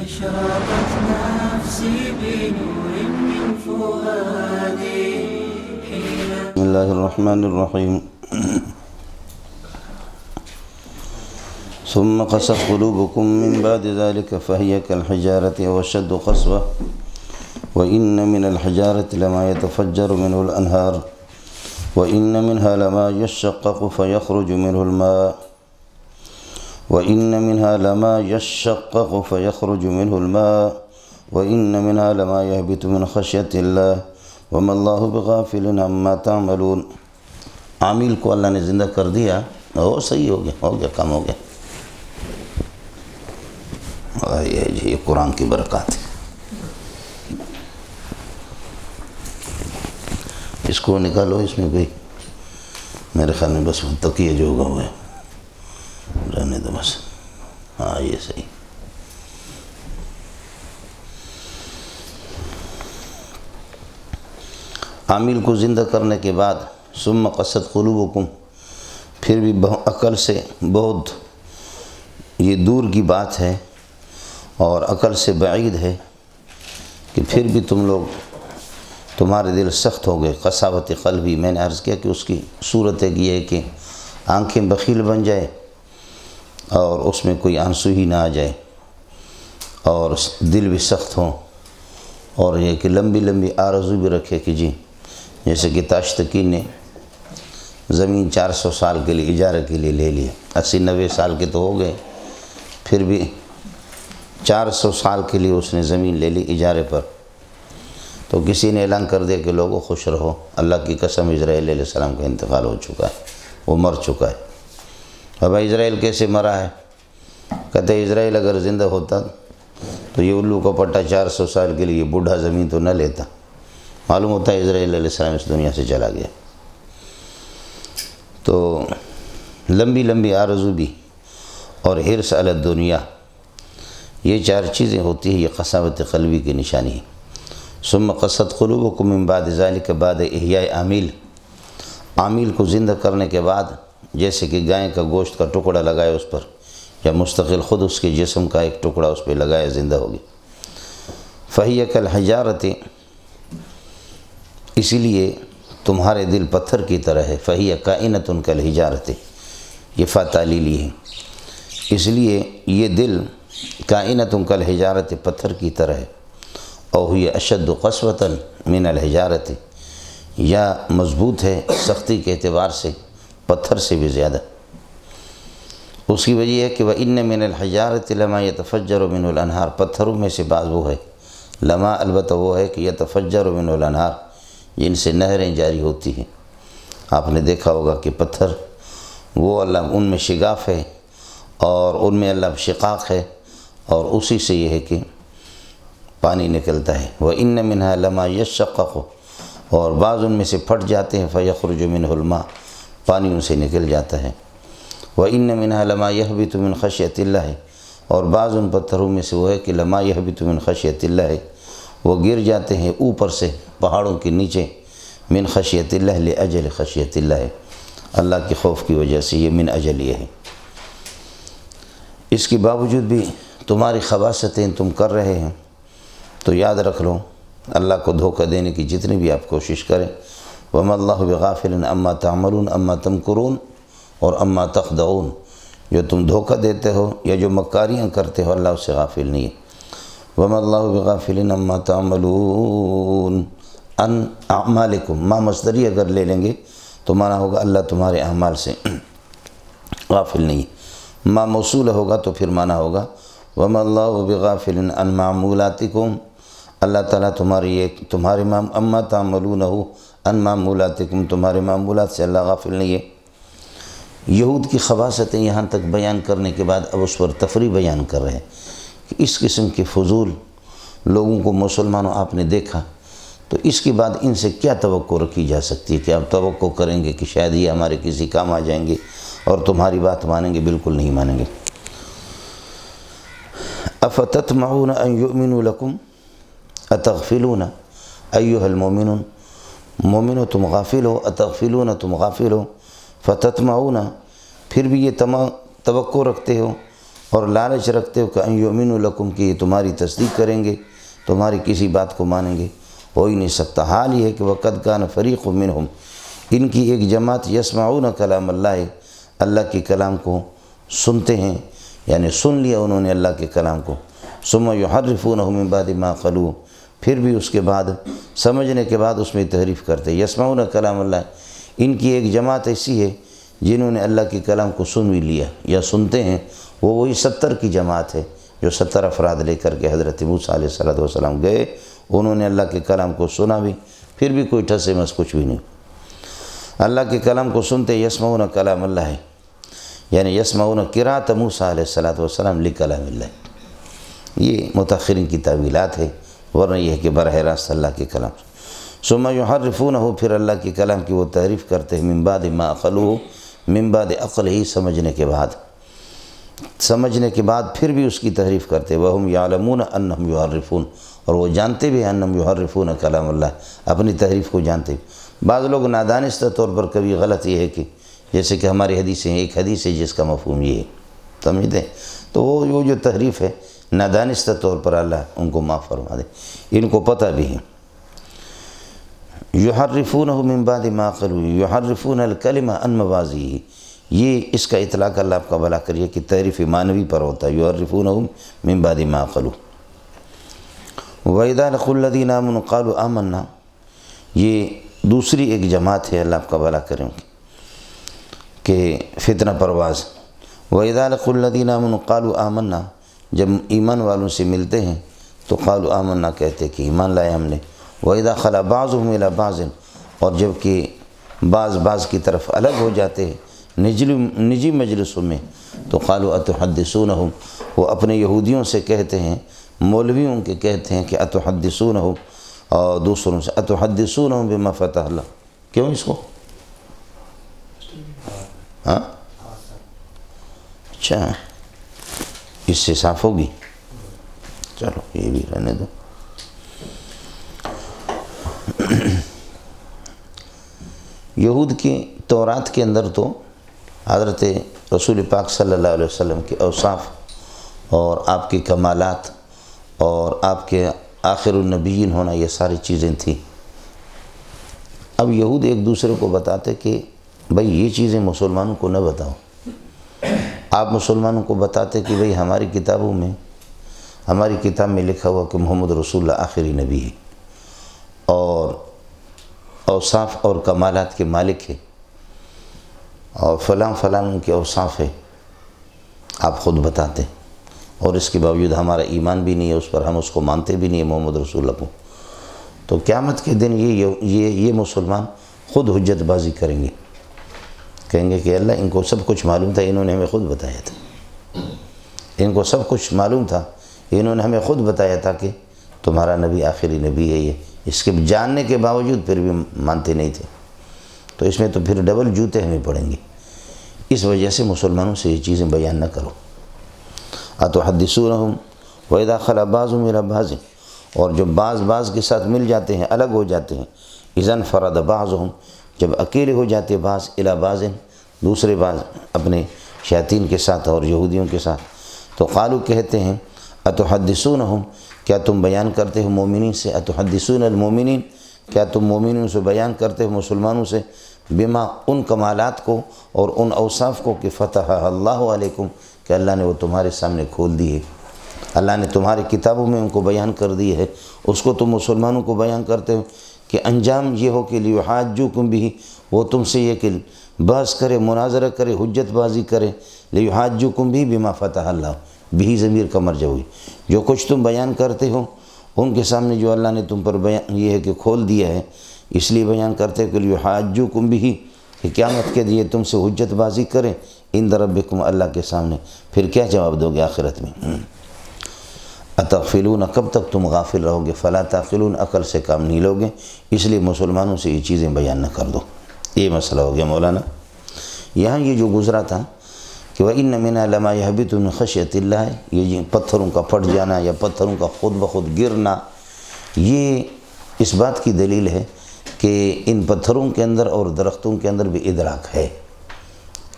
أشرقت نفسي بنور من فؤادي بسم الله الرحمن الرحيم ثم قست قلوبكم من بعد ذلك فهي كالحجارة أو أشد قسوة وإن من الحجارة لما يتفجر منه الأنهار وإن منها لما يشقق فيخرج منه الماء وإن منها لما يشقق فيخرج منه الماء وإن منها لما يهبط من خشية الله وما الله بغافل عما تعملون. عامل کو اللہ نے زندہ کر دیا، وہ صحیح ہو گیا، کم ہو گیا. یہ قرآن کی برکات ہے. اس کو نکالو، اس میں کوئی میرے خیال میں بس تقیہ جو ہوگا وہ ہے، رہنے دو بس. ہاں یہ صحیح. عامل کو زندہ کرنے کے بعد ثم قست قلوبکم، پھر بھی عقل سے بہت یہ دور کی بات ہے اور عقل سے بعید ہے کہ پھر بھی تمہارے دل سخت ہو گئے. قساوت قلبی، میں نے عرض کیا کہ اس کی صورت یہ ہے کہ آنکھیں بخیل بن جائے اور اس میں کوئی آنسو ہی نہ آ جائے اور دل بھی سخت ہوں، اور یہ کہ لمبی لمبی آرزو بھی رکھے کہ جی، جیسے کہ تاشتقین نے زمین 400 سال کے لیے اجارہ کے لیے لے لی، 80-90 سال کے تو ہو گئے، پھر بھی 400 سال کے لیے اس نے زمین لے لی اجارے پر. تو کسی نے اعلان کر دیا کہ لوگوں خوش رہو، اللہ کی قسم اسرائیل علیہ السلام کا انتقال ہو چکا ہے، وہ مر چکا ہے. اب اسرائیل کیسے مرا ہے؟ کہتے اسرائیل اگر زندہ ہوتا تو یہ الو کا پٹا 400 سال کے لیے بوڑھا زمین تو نہ لیتا. معلوم ہوتا ہے اسرائیل علیہ السلام اس دنیا سے چلا گیا. تو لمبی لمبی آرزو بھی اور حرص علی الدنیا، یہ 4 چیزیں ہوتی ہیں، یہ قساوت قلبی کی نشانی ہے. ثم قست قلوبکم من بعد ذلک، بعد احیاء عامل کو زندہ کرنے کے بعد، جیسے کہ گائے کا گوشت کا ٹکڑا لگائے اس پر، یا مستقل خود اس کے جسم کا ایک ٹکڑا اس پہ لگایا زندہ ہوگی. فہی کالحجارۃ، اسی لیے تمہارے دل پتھر کی طرح ہے. فہی کائنۃ کالحجارۃ، یہ فا تعلیلی ہے، اس لیے یہ دل کائنۃ کالحجارۃ، پتھر کی طرح ہے. او ہی اشد قسوۃ من الحجارۃ، یا مضبوط ہے سختی کے اعتبار سے پتھر سے بھی زیادہ. اس کی وجہ ہے کہ وَإِنَّ مِنَ الْحِجَارَةِ لَمَا يَتَفَجَّرُ مِنْهُ الْأَنْهَارُ، پتھروں میں سے بعض وہ ہے، لما البتہ وہ ہے کہ يَتَفَجَّرُ مِنْهُ الْأَنْهَارُ، جن سے نہریں جاری ہوتی ہیں. آپ نے دیکھا ہوگا کہ پتھر وہ اللہ ان میں شگاف ہے اور ان میں اللہ شقاق ہے، اور اسی سے یہ ہے کہ پانی نکلتا ہے. وَإِنَّ مِنْهَا لَمَا يَشَّقَّقُ، اور بعض ان میں سے پھٹ جاتے ہیں، فَيَخْرُجُ مِنْهُ الْمَاءُ، پانی ان سے نکل جاتا ہے. وَإِنَّ مِنْهَا لَمَا يَهْبِطُ مِنْ خَشْيَةِ اللَّهِ، اور بعض ان پتھروں میں سے وہ ہے کہ لَمَا يَهْبِطُ مِنْ خَشْيَةِ اللَّهِ، وہ گر جاتے ہیں اوپر سے پہاڑوں کے نیچے، من خشیت اللہ لأجل خشیت اللہ، اللہ کے خوف کی وجہ سے. یہ من اجل یہ ہے. اس کے باوجود بھی تمہاری خباثتیں تم کر رہے ہیں، تو یاد رکھ لو اللہ کو دھوکہ دینے کی جتنی بھی آپ کوشش کریں، وَمَا اللَّهُ بِغَافِلٍ عَمَّا تَعْمَلُونَ عَمَّا تَمْكُرُونَ اور عَمَّا تَخْدَعُونَ، جو تم دھوکہ دیتے ہو یا جو مکاریاں کرتے ہو، اللہ اس سے غافل نہیں ہے. وَمَا اللَّهُ بِغَافِلٍ عَمَّا تَعْمَلُونَ ان اعمالکم، ما مصدری اگر لے لیں گے تو معنی ہوگا اللہ تمہارے اعمال سے غافل نہیں. ما موصول ہوگا تو پھر معنی ہوگا وَمَا اللَّهُ بِغَافِلٍ عَنْ مَعْمُولَاتِكُمْ، اللہ تعالیٰ تمہارے اما تعملونہ ان معمولاتکم، تمہارے معمولات سے اللہ غافل نہیں ہے. یہود کی خباثتیں یہاں تک بیان کرنے کے بعد اب اس پر تفریح بیان کر رہے ہیں کہ اس قسم کے فضول لوگوں کو مسلمانوں آپ نے دیکھا، تو اس کے بعد ان سے کیا توقع رکھی جا سکتی ہے کہ آپ توقع کریں گے کہ شاید یہ ہمارے کسی کام آ جائیں گے اور تمہاری بات مانیں گے؟ بالکل نہیں مانیں گے. افتطمعون ان یؤمنوا لکم اتغفلون ایها المؤمنون، مومنو تم غافل ہو، اتغفلون تم غافل ہو، فتطمعون پھر بھی یہ توقع رکھتے ہو اور لالچ رکھتے ہو کہ ان یؤمنوا لکم کہ یہ تمہاری تصدیق کریں گے، تمہاری کسی بات کو مانیں گے، ہو ہی نہیں سکتا۔ حال یہ ہے کہ وقد کان فریق منہم، ان کی ایک جماعت یسمعون کلام اللہ، اللہ کے کلام کو سنتے ہیں، یعنی سن لیا انہوں نے اللہ کے کلام کو، ثم یحرفونہ من بعد ما عقلوہ، پھر بھی اس کے بعد سمجھنے کے بعد اس میں تحریف کرتے۔ یسمعون کلام اللہ، ان کی ایک جماعت ایسی ہے جنہوں نے اللہ کے کلام کو سن بھی لیا یا سنتے ہیں، وہ وہی 70 کی جماعت ہے جو 70 افراد لے کر کے حضرت موسیٰ علیہ السلام گئے، انہوں نے اللہ کے کلام کو سنا بھی، پھر بھی کوئی ٹھس مس کچھ بھی نہیں۔ اللہ کے کلام کو سنتے یسمعون کلام اللہ ہے، یعنی یسمعون قراءۃ موسیٰ علیہ السلام لکلام اللہ، یہ متأخرین کی تعویلات ہے، ورنہ یہ ہے کہ براہ راست اللہ کے کلام۔ ثم یحرفونہ، پھر اللہ کے کلام کی وہ تعریف کرتے ہیں، من بعد ما عقلوہ، من بعد عقل ہی، سمجھنے کے بعد پھر بھی اس کی تحریف کرتے، وہم یعلمون انہم یحرفون، اور وہ جانتے بھی ہیں انہم یحرفون کلام اللہ، اپنی تحریف کو جانتے بھی۔ بعض لوگ نادانستہ طور پر کبھی غلط یہ ہے کہ جیسے کہ ہماری حدیثیں ہیں، ایک حدیث ہے جس کا مفہوم یہ ہے، سمجھتے ہیں، تو وہ جو تحریف ہے نادانستہ طور پر اللہ ان کو معاف فرما دے، ان کو پتہ بھی ہے۔ یحرفونہ من بعد ما عقلوہ، یحرفون الکلمہ عن مواضعہ، یہ اس کا اطلاق اللہ آپ کا بھلا کریے کہ تحریف معنوی پر ہوتا ہے، یحرفونہ من بعد ما عقلوہ۔ وَإِذَا لَقُوا الَّذِينَ آمَنُوا قَالُوا آمَنَّا، یہ دوسری ایک جماعت ہے، اللہ آپ کا بھلا کریں کہ فتنہ پرواز۔ وَإِذَا لَقُوا الَّذِينَ آمَنُوا قَالُوا آمَنَّا، جب ایمان والوں سے ملتے ہیں تو قالوا آمنا کہتے کہ ایمان لائے ہم نے۔ وَإِذَا خَلَا بَعْضُهُمْ إِلَىٰ بَعْضٍ، اور جب کہ بعض کی طرف الگ ہو جاتے ہیں نجی مجلسوں میں، تو قالوا أَتُحَدِّثُونَهُمْ، وہ اپنے یہودیوں سے کہتے ہیں، مولویوں کے کہتے ہیں کہ أَتُحَدِّثُونَهُمْ، اور دوسروں سے أَتُحَدِّثُونَهُمْ بِمَا فَتَحَ اللَّهُ، کیوں اس کو؟ ہاں اچھا، اس سے صاف ہوگی، چلو یہ بھی رہنے دو۔ یہود کی تورات کے اندر تو حضرت رسول پاک صلی اللہ علیہ وسلم کے اوصاف اور آپ کے کمالات اور آپ کے آخر النبیین ہونا، یہ ساری چیزیں تھیں۔ اب یہود ایک دوسرے کو بتاتے کہ بھئی یہ چیزیں مسلمانوں کو نہ بتاؤ، آپ مسلمانوں کو بتاتے کہ بھئی ہماری کتابوں میں، ہماری کتاب میں لکھا ہوا کہ محمد رسول اللہ آخری نبی ہے اور اوصاف اور کمالات کے مالک ہے، اور فلاں ان کے اوصاف ہے، آپ خود بتاتے، اور اس کے باوجود ہمارا ایمان بھی نہیں ہے اس پر، ہم اس کو مانتے بھی نہیں ہیں محمد رسول اللہ کو۔ تو قیامت کے دن یہ مسلمان خود حجت بازی کریں گے، کہیں گے کہ اللہ ان کو سب کچھ معلوم تھا، انہوں نے ہمیں خود بتایا تھا، ان کو سب کچھ معلوم تھا، انہوں نے ہمیں خود بتایا تھا کہ تمہارا نبی آخری نبی ہے، یہ اس کے جاننے کے باوجود پھر بھی مانتے نہیں تھے۔ تو اس میں تو پھر ڈبل جوتے ہمیں پڑیں گے، اس وجہ سے مسلمانوں سے یہ چیزیں بیان نہ کرو۔ أَتُحَدِّثُونَهُمْ وَإِذَا خَلَا بَعْضُهُمْ إِلَىٰ بَعْضٍ، اور جب بعض کے ساتھ مل جاتے ہیں، الگ ہو جاتے ہیں، إِذَا انْفَرَدَ بَعْضُهُمْ، جب اکیلے ہو جاتے بعض، إِلَىٰ بَعْضٍ، دوسرے بعض اپنے شیاطین کے ساتھ اور یہودیوں کے ساتھ، تو قالوا کہتے ہیں أَتُحَدِّثُونَهُمْ، کیا تم بیان کرتے ہو مومنین سے، أَتُحَدِّثُونَ الْمُؤْمِنِينَ، کیا تم مومنوں سے بیان کرتے ہو مسلمانوں سے، بما ان کمالات کو اور ان اوصاف کو کہ فتح اللہ علیکم، کہ اللہ نے وہ تمہارے سامنے کھول دی ہے، اللہ نے تمہاری کتابوں میں ان کو بیان کر دی ہے، اس کو تم مسلمانوں کو بیان کرتے ہو کہ انجام یہ ہو کہ لیحاجوکم بھی، وہ تم سے یہ کہ بحث کرے، مناظرہ کرے، حجت بازی کرے، لیحاجوکم بھی بما فتح اللہ، بھی ضمیر کا مرجع ہوئی، جو کچھ تم بیان کرتے ہو ان کے سامنے جو اللہ نے تم پر بیان یہ ہے کہ کھول دیا ہے، اس لیے بیان کرتے کہ لیحاجوکم بھی، کہ قیامت کے دن تم سے حجت بازی کریں عند ربکم، اللہ کے سامنے، پھر کیا جواب دو گے آخرت میں؟ اتغفلون، کب تک تم غافل رہو گے، فلا تعقلون، عقل سے کام نہیں لوگے، اس لیے مسلمانوں سے یہ چیزیں بیان نہ کر دو۔ یہ مسئلہ ہو گیا مولانا۔ یہاں یہ جو گزرا تھا کہ وَإِنَّ مِنَا لَمَا يَهْبِطُ مِنْ خَشْيَةِ اللَّهِ، یہ پتھروں کا پھٹ جانا یا پتھروں کا خود بخود گرنا، یہ اس بات کی دلیل ہے کہ ان پتھروں کے اندر اور درختوں کے اندر بھی ادراک ہے،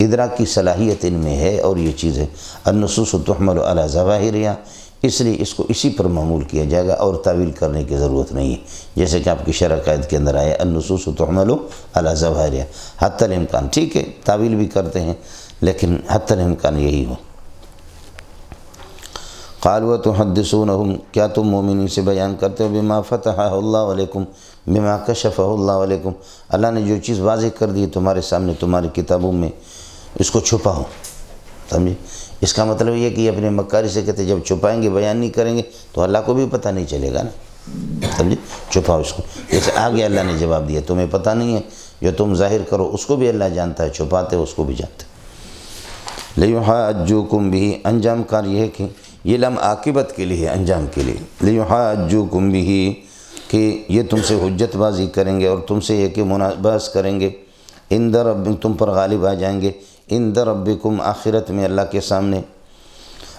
ادراک کی صلاحیت ان میں ہے اور یہ چیز ہے۔ النصوص تحمل علی ظواہرہا، اس لیے اس کو اسی پر معمول کیا جائے گا اور تعویل کرنے کی ضرورت نہیں ہے، جیسے کہ آپ کی شرح قائد کے اندر آیا النصوص تحمل علی ظواہرہا حتی الامکان، ٹھیک ہے تعویل بھی کرتے ہیں لیکن حتی الامکان یہی ہو۔ قالوا تحدثونہم، کیا تم مومنین سے بیان کرتے ہو بما فتح اللہ علیکم، بما کشف اللہ علیکم، اللہ نے جو چیز واضح کر دی تمہارے سامنے تمہاری کتابوں میں، اس کو چھپاؤ، سمجھے؟ اس کا مطلب یہ کہ یہ اپنے مکاری سے کہتے جب چھپائیں گے بیان نہیں کریں گے تو اللہ کو بھی پتہ نہیں چلے گا نا، سمجھے؟ چھپاؤ اس کو، جیسے آگے اللہ نے جواب دیا تمہیں پتہ نہیں ہے، جو تم ظاہر کرو اس کو بھی اللہ جانتا ہے، چھپاتے اس کو بھی جانتا ہے۔ لیحاجوکم بہ، انجام کار یہ ہے کہ یہ لم عاقبت کے لیے ہے، انجام کے لیے، لیحاجوکم بہ کہ یہ تم سے حجت بازی کریں گے اور تم سے یہ کہ بحث کریں گے، عند رب، تم پر غالب آ جائیں گے، عند ربکم، آخرت میں اللہ کے سامنے۔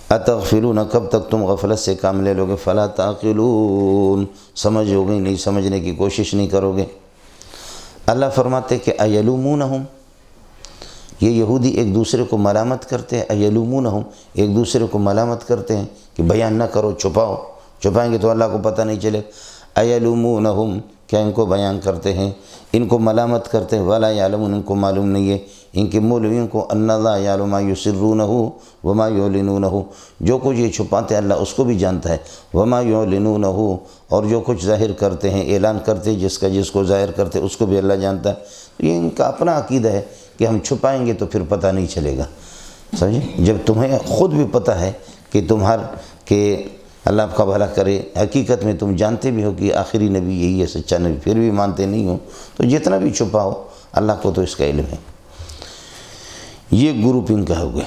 اتغفلون، کب تک تم غفلت سے کام لے لو گے، فلا تعقلون، سمجھو گے نہیں، سمجھنے کی کوشش نہیں کرو گے۔ اللہ فرماتے کہ ایلومونہم، یہ یہودی ایک دوسرے کو ملامت کرتے ہیں، ایلومونہم، ایک دوسرے کو ملامت کرتے ہیں کہ بیان نہ کرو، چھپاؤ، چھپائیں گے تو اللہ کو پتہ نہیں چلے۔ ایلومونہم، کیا ان کو بیان کرتے ہیں، ان کو ملامت کرتے ہیں، ولا یعلمون، ان کو معلوم نہیں ہے، ان کے مولویوں کو، ان اللہ یعلم ما یسرونہ وما یعلنونہ، جو کچھ یہ چھپاتے ہیں اللہ اس کو بھی جانتا ہے، وما یعلنونہ، اور جو کچھ ظاہر کرتے ہیں، اعلان کرتے ہیں جس کو ظاہر کرتے ہیں اس کو بھی اللہ جانتا ہے۔ تو یہ ان کا اپنا عقیدہ ہے کہ ہم چھپائیں گے تو پھر پتہ نہیں چلے گا، سمجھے؟ جب تمہیں خود بھی پتہ ہے کہ اللہ آپ کا بھلا کرے، حقیقت میں تم جانتے بھی ہو کہ آخری نبی یہی ہے، سچا نبی، پھر بھی مانتے نہیں ہو، تو جتنا بھی چھپاؤ اللہ کو تو اس کا علم ہے۔ یہ گروپ ان کا ہو گیا۔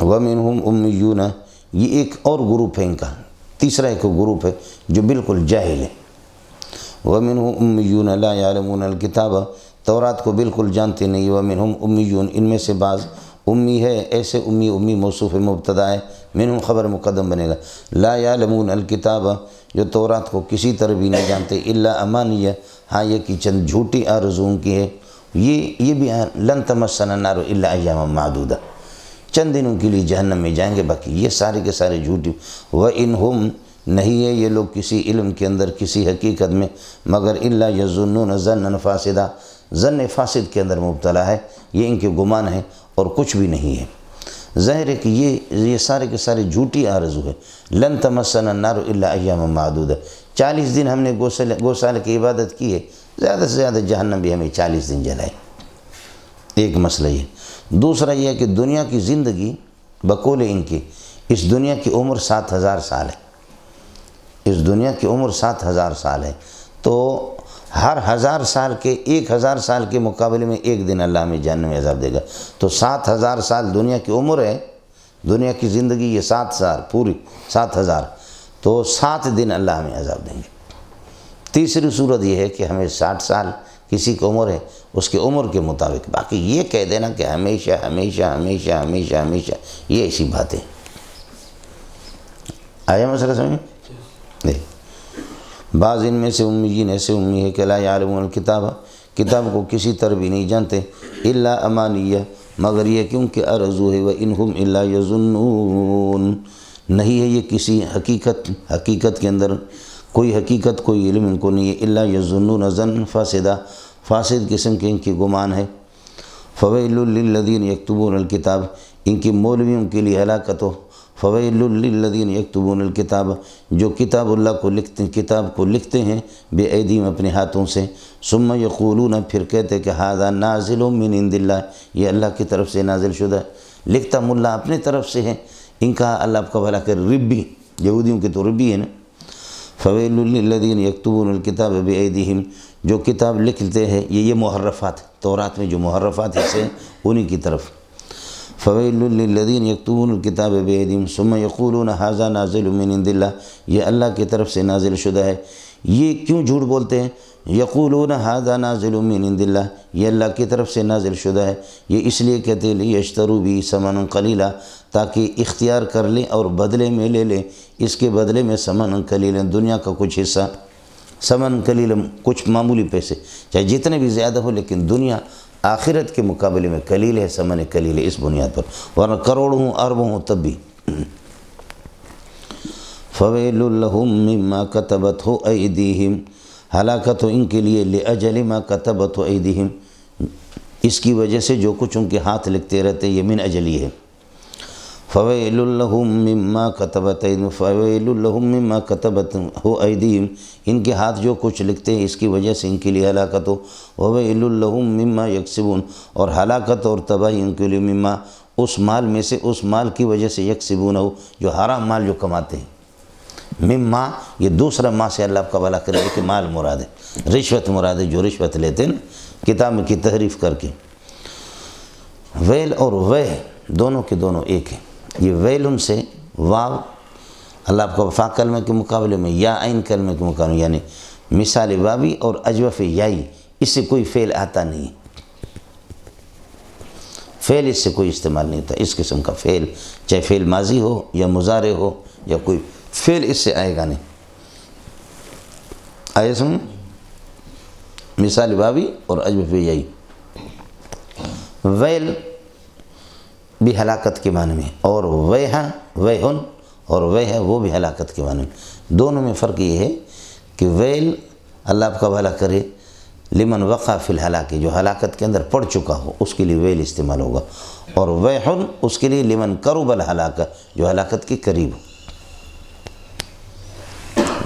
وَمِنْهُمْ أُمِّيُّونَ، یہ ایک اور گروپ ہے ان کا، تیسرا ایک گروپ ہے جو بالکل جاہل ہے۔ وَمِنْهُمْ أُمِّيُّونَ لَا يَعْلَمُونَ الْكِتَابَ، تورات کو بالکل جانتے نہیں۔ وَمِنْهُمْ أُمِّيُّونَ، ان میں سے بعض امی ہے، ایسے امی موصوف مبتدا ہے، منہم خبر مقدم بنے گا۔ لا یعلمون الکتاب، جو تورات کو کسی طرح بھی نہیں جانتے، الا امانیہ، ہاں یہ کہ چند جھوٹی آرزوؤں کی ہے، یہ بھی لن تمسنا النار الا ایاما معدودہ، چند دنوں کے لیے جہنم میں جائیں گے، باقی یہ سارے کے سارے جھوٹی۔ وَإِنْهُمْ، نہیں ہے یہ لوگ کسی علم کے اندر، کسی حقیقت میں، مگر الا یظنون ظنا فاسدا، ظن فاسد کے اندر مبتلا ہے، یہ ان کے گمان ہے اور کچھ بھی نہیں ہے۔ ظاہر ہے کہ یہ سارے کے سارے جھوٹی آرزو ہے۔ لن تمسنا النار الا ایاما معدودہ، 40 دن ہم نے گوسالے کی عبادت کی ہے، زیادہ سے زیادہ جہنم بھی ہمیں 40 دن جلائے، ایک مسئلہ یہ۔ دوسرا یہ ہے کہ دنیا کی زندگی بقول ان کی، اس دنیا کی عمر 7000 سال ہے، اس دنیا کی عمر 7000 سال ہے، تو ہر 1000 سال کے 1000 سال کے مقابلے میں ایک دن اللہ میں جہنم میں عذاب دے گا، تو 7000 سال دنیا کی عمر ہے، دنیا کی زندگی یہ 7 سال پوری 7000، تو 7 دن اللہ ہمیں عذاب دیں گے۔ تیسری صورت یہ ہے کہ ہمیں 60 سال کسی کی عمر ہے، اس کی عمر کے مطابق، باقی یہ کہہ دینا کہ ہمیشہ ہمیشہ ہمیشہ ہمیشہ ہمیشہ، یہ ایسی باتیں۔ آیا مسئلہ سمجھ؟ نہیں، بعض ان میں سے امیین ایسے امی ہے کہ لا یعلمون الکتاب، کتاب کو کسی طرح بھی نہیں جانتے، الا امانیہ، مگر یہ کیونکہ ارزو ہے، وَإِنْهُمْ إِلَّا يَظُنُّونَ، نہیں ہے یہ کسی حقیقت کے اندر کوئی حقیقت، کوئی علم ان کو نہیں ہے، الا یظنون ظن فاسدہ، فاسد قسم کے ان کی گمان ہے۔ فویل للذین یکتبون الکتاب، ان کی مولویوں کے لیے ہلاکت ہو۔ فویل للذین یکتبون الکتاب، جو کتاب اللہ کو لکھتے ہیں، کتاب کو لکھتے ہیں، بے ایدیم اپنے ہاتھوں سے، ثم یقولون، پھر کہتے کہ ھذا نازل من عند اللہ، یہ اللہ کی طرف سے نازل شدہ ہے، لکھتا ملا اپنے طرف سے ہے، ان کا اللہ آپ کا بھلا کر ربی، یہودیوں کے تو ربی ہے نا۔ فویل للذین یکتبون الکتاب بایدیہم، جو کتاب لکھتے ہیں، یہ محرفات، تورات میں جو محرفات حصے انہی کی طرف۔ فویل للذین یکتبون الکتاب بایدیہم ثم یقولون ھذا نازل من عند اللہ، یہ اللہ کی طرف سے نازل شدہ ہے۔ یہ کیوں جھوٹ بولتے ہیں؟ یقولون ھذا نازل من عند اللہ، یہ اللہ کی طرف سے نازل شدہ ہے، یہ اس لیے کہتے ہیں لیشتروا بہ ثمنا قلیلا، تاکہ اختیار کر لیں اور بدلے میں لے لیں، اس کے بدلے میں ثمنا قلیلا، دنیا کا کچھ حصہ، ثمن قلیلا کچھ معمولی پیسے، چاہے جتنے بھی زیادہ ہو لیکن دنیا آخرت کے مقابلے میں قلیل ہے، ثمن قلیل ہے اس بنیاد پر، ورنہ کروڑوں ہوں اربوں ہوں تب بھی۔ فَوَيْلٌ لَهُم مِّمَّا كَتَبَتْ أَيْدِيهِمْ، ہلاکت ہو ان کے لیے لِأَجَلِ مَا كَتَبَتْ أَيْدِيهِمْ، اس کی وجہ سے جو کچھ ان کے ہاتھ لکھتے رہتے یہ من اجلی ہے۔ فَوَيْلٌ لَهُم مِّمَّا كَتَبَتْ أَيْدِيهِمْ، فَوَيْلٌ لَهُم مِّمَّا كَتَبَتْ أَيْدِيهِمْ، ان کے ہاتھ جو کچھ لکھتے ہیں اس کی وجہ سے ان کے لیے ہلاکت ہو۔ وَوَيْلٌ لَهُم مِّمَّا يَكْسِبُونَ، اور ہلاکت اور تباہی ان کے لیے مما، اس مال میں سے، اس مال کی وجہ سے یکسبون، جو حرام مال جو کماتے ہیں۔ مما یہ دوسرا ماں سے اللہ کا بھلا کرے کہ مال مراد ہے، رشوت مراد ہے، جو رشوت لیتے ہیں کتاب کی تحریف کر کے۔ ویل اور وے دونوں کے دونوں ایک ہیں۔ یہ ویلن سے واو اللہ کا وفا کلمہ کے مقابلے میں، یا عین کلمہ کے مقابلے میں، یعنی مثال واوی اور اجوف یائی، اس سے کوئی فعل آتا نہیں، فعل اس سے کوئی استعمال نہیں ہوتا۔ اس قسم کا فعل چاہے فعل ماضی ہو یا مضارع ہو یا کوئی فعل اس سے آئے گا نہیں۔ آئے سن مثال واوی اور اجوف یائی۔ ویل بھی ہلاکت کے معنی میں، اور ویہا ویہن اور ویہ وہ بھی ہلاکت کے معنی میں۔ دونوں میں فرق یہ ہے کہ ویل اللہ آپ کا بھلا کرے لمن وقع فی الہلاک، جو ہلاکت کے اندر پڑ چکا ہو اس کے لیے ویل استعمال ہوگا، اور ویہن اس کے لیے لمن قرب الہلاک، جو ہلاکت کے قریب ہو۔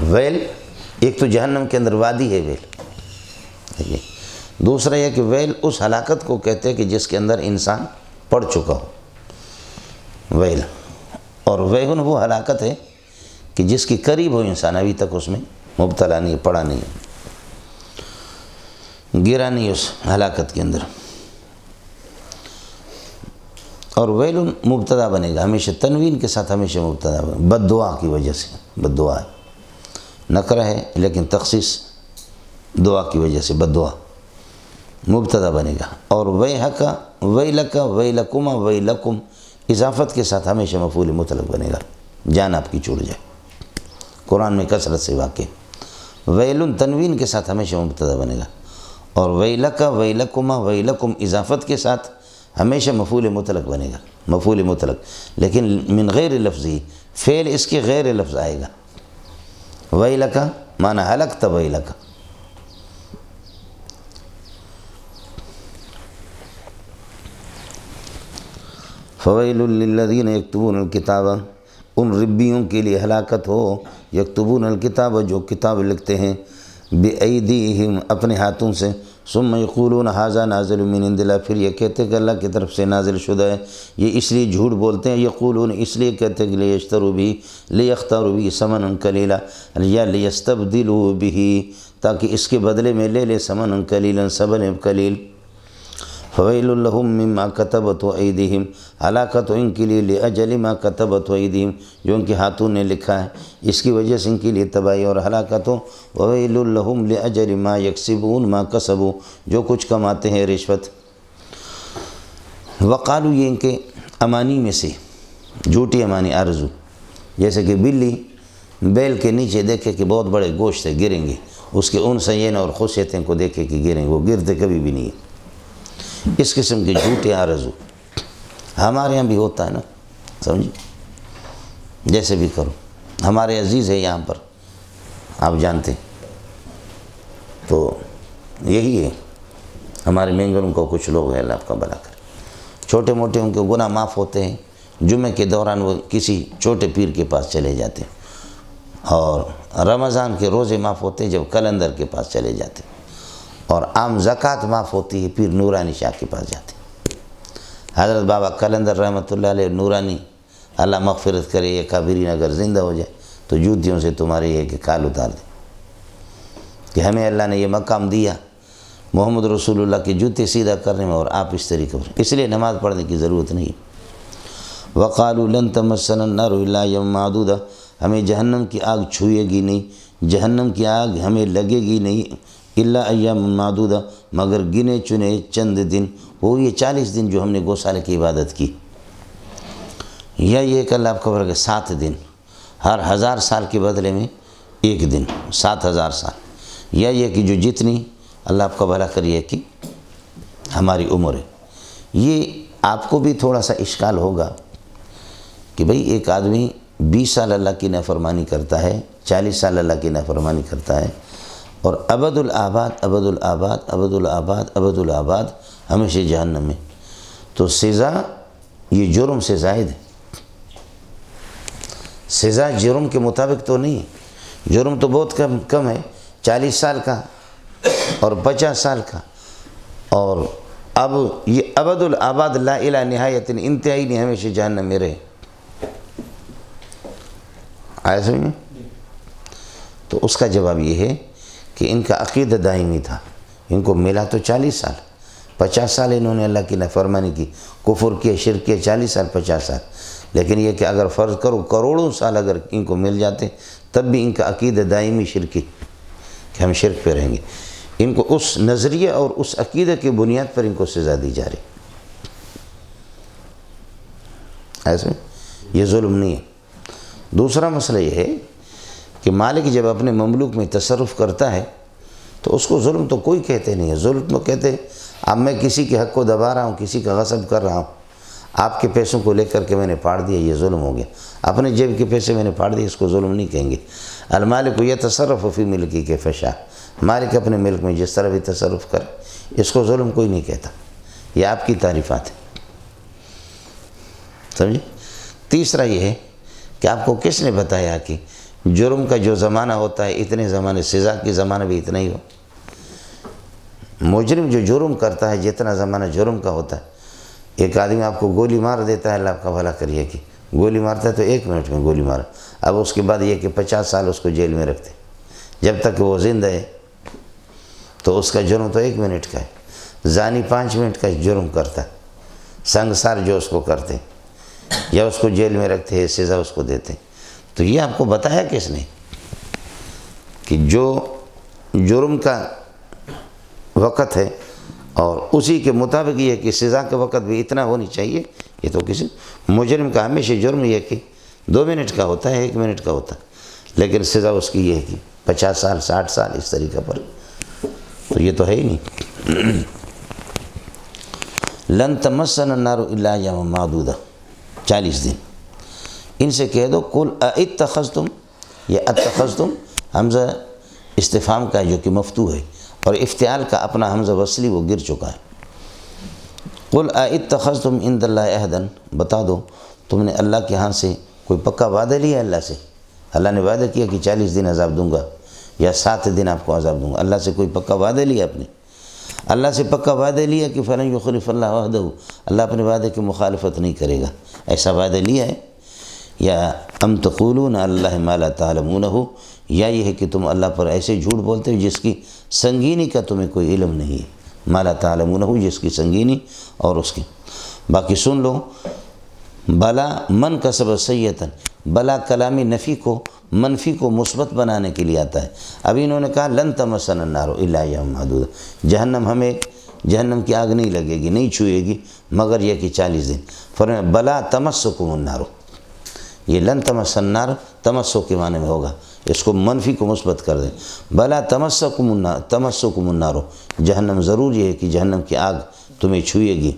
ویل ایک تو جہنم کے اندر وادی ہے ویل، دوسرا یہ کہ ویل اس ہلاکت کو کہتے ہیں کہ جس کے اندر انسان پڑ چکا ہو، ویل، اور ویہن وہ ہلاکت ہے کہ جس کے قریب ہو انسان، ابھی تک اس میں مبتلا نہیں، پڑا نہیں، گرا نہیں اس ہلاکت کے اندر۔ اور ویل مبتدا بنے گا ہمیشہ، تنوین کے ساتھ ہمیشہ مبتدا بنے گا، بد دعا کی وجہ سے، بد دعا ہے، نکرہ ہے لیکن تخصیص دعا کی وجہ سے بد دعا مبتدا بنے گا۔ اور ویحکا ویلکا ویلکما ویلکم اضافت کے ساتھ ہمیشہ مفعول مطلق بنے گا، جان آپ کی چھوٹ جائے، قرآن میں کثرت سے واقع۔ ویلن تنوین کے ساتھ ہمیشہ مبتدا بنے گا، اور ویلکا ویلکما ویلکم اضافت کے ساتھ ہمیشہ مفعول مطلق بنے گا، مفعول مطلق، لیکن من غیر لفظی، فعل اس کے غیر لفظ آئے گا۔ ویلکا معنی ہلکت ویلکا، فویل للذین یکتبون الکتاب، ان ربیوں کے لیے ہلاکت ہو، یکتبون الکتاب جو کتاب لکھتے ہیں، بِأَيْدِيهِمْ اپنے ہاتھوں سے، ثم یقولون ھذا نازل من عند اللہ، پھر یہ کہتے کہ اللہ کی طرف سے نازل شدہ ہے۔ یہ اس لیے جھوٹ بولتے ہیں، یقولون اس لیے کہتے کہ لیشتروا بھی، لیختاروا بھی ثمنا قلیلا، یا لیستبدلوا بھی، تاکہ اس کے بدلے میں لے لے ثمنا قلیلا، ثمن قلیل۔ فویل لہم مما کتبت ایدیہم، ہلاکت ان کے لیے لاجل ما کتبت ایدیہم، جو ان کے ہاتھوں نے لکھا ہے اس کی وجہ سے ان کے لیے تباہی اور ہلاکت ہو۔ وویل لہم لاجل ما یکسبون ما کسبوا، جو کچھ کماتے ہیں رشوت۔ وقالو یہ ان کے امانی میں سے، جھوٹی امانی آرزو، جیسے کہ بلی بیل کے نیچے دیکھے کہ بہت بڑے گوشت ہے گریں گے، اس کے انثیین اور خصیتیں کو دیکھے کہ گریں گے، وہ گرتے کبھی بھی نہیں ہے۔ اس قسم کے جھوٹے آرزو ہمارے یہاں بھی ہوتا ہے نا، سمجھے، جیسے بھی کرو، ہمارے عزیز ہے یہاں پر، آپ جانتے ہیں، تو یہی ہے ہمارے مینگروں کو کچھ لوگ ہیں، اللہ آپ کا بھلا کرے، چھوٹے موٹے ان کے گناہ معاف ہوتے ہیں، جمعے کے دوران وہ کسی چھوٹے پیر کے پاس چلے جاتے ہیں، اور رمضان کے روزے معاف ہوتے ہیں جب کلندر کے پاس چلے جاتے ہیں، اور عام زکوٰۃ معاف ہوتی ہے پیر نورانی شاہ کے پاس جاتے ہیں۔ حضرت بابا کلندر رحمۃ اللہ علیہ نورانی، اللہ مغفرت کرے، یہ کابرین اگر زندہ ہو جائے تو جوتیوں سے تمہارے یہ کہ کھال اتار دیں، کہ ہمیں اللہ نے یہ مقام دیا محمد رسول اللہ کے جوتے سیدھا کرنے میں، اور آپ اس طریقے پر، اس لیے نماز پڑھنے کی ضرورت نہیں۔ وقالوا لن تمسنا النار الا یوما معدودا، ہمیں جہنم کی آگ چھوئے گی نہیں، جہنم کی آگ ہمیں لگے گی نہیں، الا ایام معدودہ مگر گنے چنے چند دن، وہ یہ 40 دن جو ہم نے گوسالے کی عبادت کی، یا یہ کہ اللہ آپ کو برکے 7 دن، ہر 1000 سال کے بدلے میں 1 دن، 7000 سال، یا یہ کہ جو جتنی اللہ آپ کا بھلا کریے کہ ہماری عمر ہے۔ یہ آپ کو بھی تھوڑا سا اشکال ہوگا کہ بھئی ایک آدمی 20 سال اللہ کی نافرمانی کرتا ہے، 40 سال اللہ کی نافرمانی کرتا ہے، اور ابد الآباد ابد الآباد ابد الآباد ابد الآباد ہمیشہ جہنم میں، تو سزا یہ جرم سے زائد ہے۔ سزا جرم کے مطابق تو نہیں ہے، جرم تو بہت کم ہے، 40 سال کا اور 50 سال کا، اور اب یہ ابد الآباد لا الہ نہایت انتہائی نہیں، ہمیشہ جہنم میں رہے۔ آیا سمجھ میں؟ تو اس کا جواب یہ ہے کہ ان کا عقیدہ دائمی تھا، ان کو ملا تو 40 سال، 50 سال انہوں نے اللہ کی نافرمانی کی، کفر کیا، شرک کیا، 40 سال 50 سال، لیکن یہ کہ اگر فرض کرو کروڑوں سال اگر ان کو مل جاتے تب بھی ان کا عقیدہ دائمی شرکی کہ ہم شرک پہ رہیں گے۔ ان کو اس نظریہ اور اس عقیدہ کی بنیاد پر ان کو سزا دی جا رہی، ایسے یہ ظلم نہیں ہے۔ دوسرا مسئلہ یہ ہے کہ مالک جب اپنے مملوک میں تصرف کرتا ہے تو اس کو ظلم تو کوئی کہتے نہیں ہے۔ ظلم تو کہتے ہیں اب میں کسی کے حق کو دبا رہا ہوں، کسی کا غصب کر رہا ہوں، آپ کے پیسوں کو لے کر کے میں نے پھاڑ دیا، یہ ظلم ہو گیا۔ اپنے جیب کے پیسے میں نے پھاڑ دیے، اس کو ظلم نہیں کہیں گے۔ المالک یتصرف فی ملکی کیف شاء، مالک اپنے ملک میں جس طرح بھی تصرف کرے، اس کو ظلم کوئی نہیں کہتا۔ یہ آپ کی تعریفات ہیں، سمجھے؟ تیسرا یہ ہے کہ آپ کو کس نے بتایا کہ جرم کا جو زمانہ ہوتا ہے اتنے زمانے، سزا کی زمانہ بھی اتنا ہی ہو؟ مجرم جو جرم کرتا ہے جتنا زمانہ جرم کا ہوتا ہے، ایک آدمی آپ کو گولی مار دیتا ہے، اللہ آپ کا بھلا کریے کہ گولی مارتا ہے تو 1 منٹ میں گولی مارا، اب اس کے بعد یہ کہ 50 سال اس کو جیل میں رکھتے، جب تک وہ زندہ ہے تو اس کا جرم تو 1 منٹ کا ہے۔ زانی 5 منٹ کا جرم کرتا ہے، سنگسار جو اس کو کرتے ہیں یا اس کو جیل میں رکھتے ہیں، سزا اس کو دیتے ہیں۔ تو یہ آپ کو بتایا کس نے کہ جو جرم کا وقت ہے اور اسی کے مطابق یہ کہ سزا کا وقت بھی اتنا ہونی چاہیے؟ یہ تو کسی مجرم کا ہمیشہ جرم یہ کہ 2 منٹ کا ہوتا ہے، 1 منٹ کا ہوتا ہے، لیکن سزا اس کی یہ ہے کہ 50 سال 60 سال اس طریقہ پر، تو یہ تو ہے ہی نہیں۔ لن تمسنا النار الا ایاما معدودہ، 40 دن۔ ان سے کہہ دو قل اتخذتم، یہ اتخذتم حمزہ استفہام کا جو کہ مفتوح ہے، اور افتعال کا اپنا حمزہ وصلی وہ گر چکا ہے۔ قل اتخذتم عند اللہ عہدا، بتا دو تم نے اللہ کے ہاں سے کوئی پکا وعدہ لیا؟ اللہ سے اللہ نے وعدہ کیا کہ 40 دن عذاب دوں گا یا 7 دن آپ کو عذاب دوں گا، اللہ سے کوئی پکا وعدہ لیا آپ نے؟ اللہ سے پکا وعدہ لیا کہ فلن یخلف اللہ وعدہ، اللہ اپنے وعدے کی مخالفت نہیں کرے گا، ایسا وعدہ لیا ہے؟ یا ام تقولون اللہ ما لا تعلمونہ، یا یہ ہے کہ تم اللہ پر ایسے جھوٹ بولتے ہو جس کی سنگینی کا تمہیں کوئی علم نہیں ہے، ما لا تعلمونہ جس کی سنگینی اور اس کی۔ باقی سن لو، بلا من کسب سیئۃ، بلا کلامی نفی کو منفی کو مثبت بنانے کے لیے آتا ہے۔ ابھی انہوں نے کہا لن تمسنا النار الا ایاما معدودہ، جہنم کی آگ نہیں لگے گی، نہیں چھوئے گی مگر یہ کہ 40 دن۔ فرمایا بلا تمسکم النار، یہ لن تمسنا النار تمسک کے معنی میں ہوگا، اس کو منفی کو مثبت کر دیں، بلا تمسکم النار، جہنم ضرور یہ ہے کہ جہنم کی آگ تمہیں چھوئے گی۔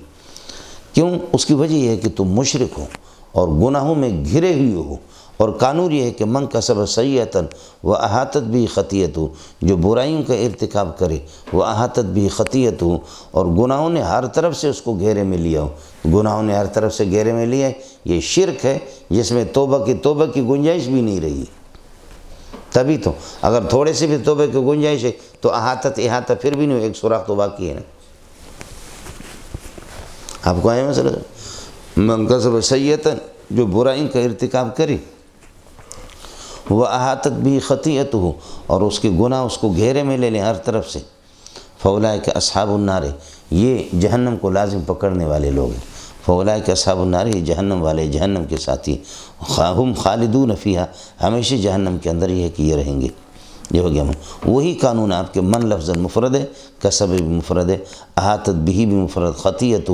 کیوں؟ اس کی وجہ یہ ہے کہ تم مشرک ہو اور گناہوں میں گھرے ہوئے ہو، اور قانون یہ ہے کہ من کسب سیئۃ و احاطت بھی خطیئتہ، جو برائیوں کا ارتکاب کرے وہ احاطت بھی خطیئتہ، اور گناہوں نے ہر طرف سے اس کو گھیرے میں لیا ہو، گناہوں نے ہر طرف سے گھیرے میں لیا ہے، یہ شرک ہے جس میں توبہ کی گنجائش بھی نہیں رہی۔ تبھی تو اگر تھوڑے سے بھی توبہ کی گنجائش ہے تو احاطہ پھر بھی نہیں، ایک سوراخ تو باقی ہے نا۔ آپ کو آئے مسئلہ، من کسب سیئۃ، جو برائیوں کا ارتکاب کرے، وہ احاطت بھی خطیئتہ، اور اس کے گناہ اس کو گھیرے میں لے لیں ہر طرف سے، فاولئک اصحاب النار، یہ جہنم کو لازم پکڑنے والے لوگ ہیں۔ فاولئک اصحاب النار، یہ جہنم والے، جہنم کے ساتھی، ہم خالدون فیہا، ہمیشہ جہنم کے اندر یہ ہے کہ یہ رہیں گے۔ یہ ہو گیا من، وہی قانون آپ کے من لفظ مفرد ہے، کسب بھی مفرد ہے، احاطت بھی مفرد، خطیئتہ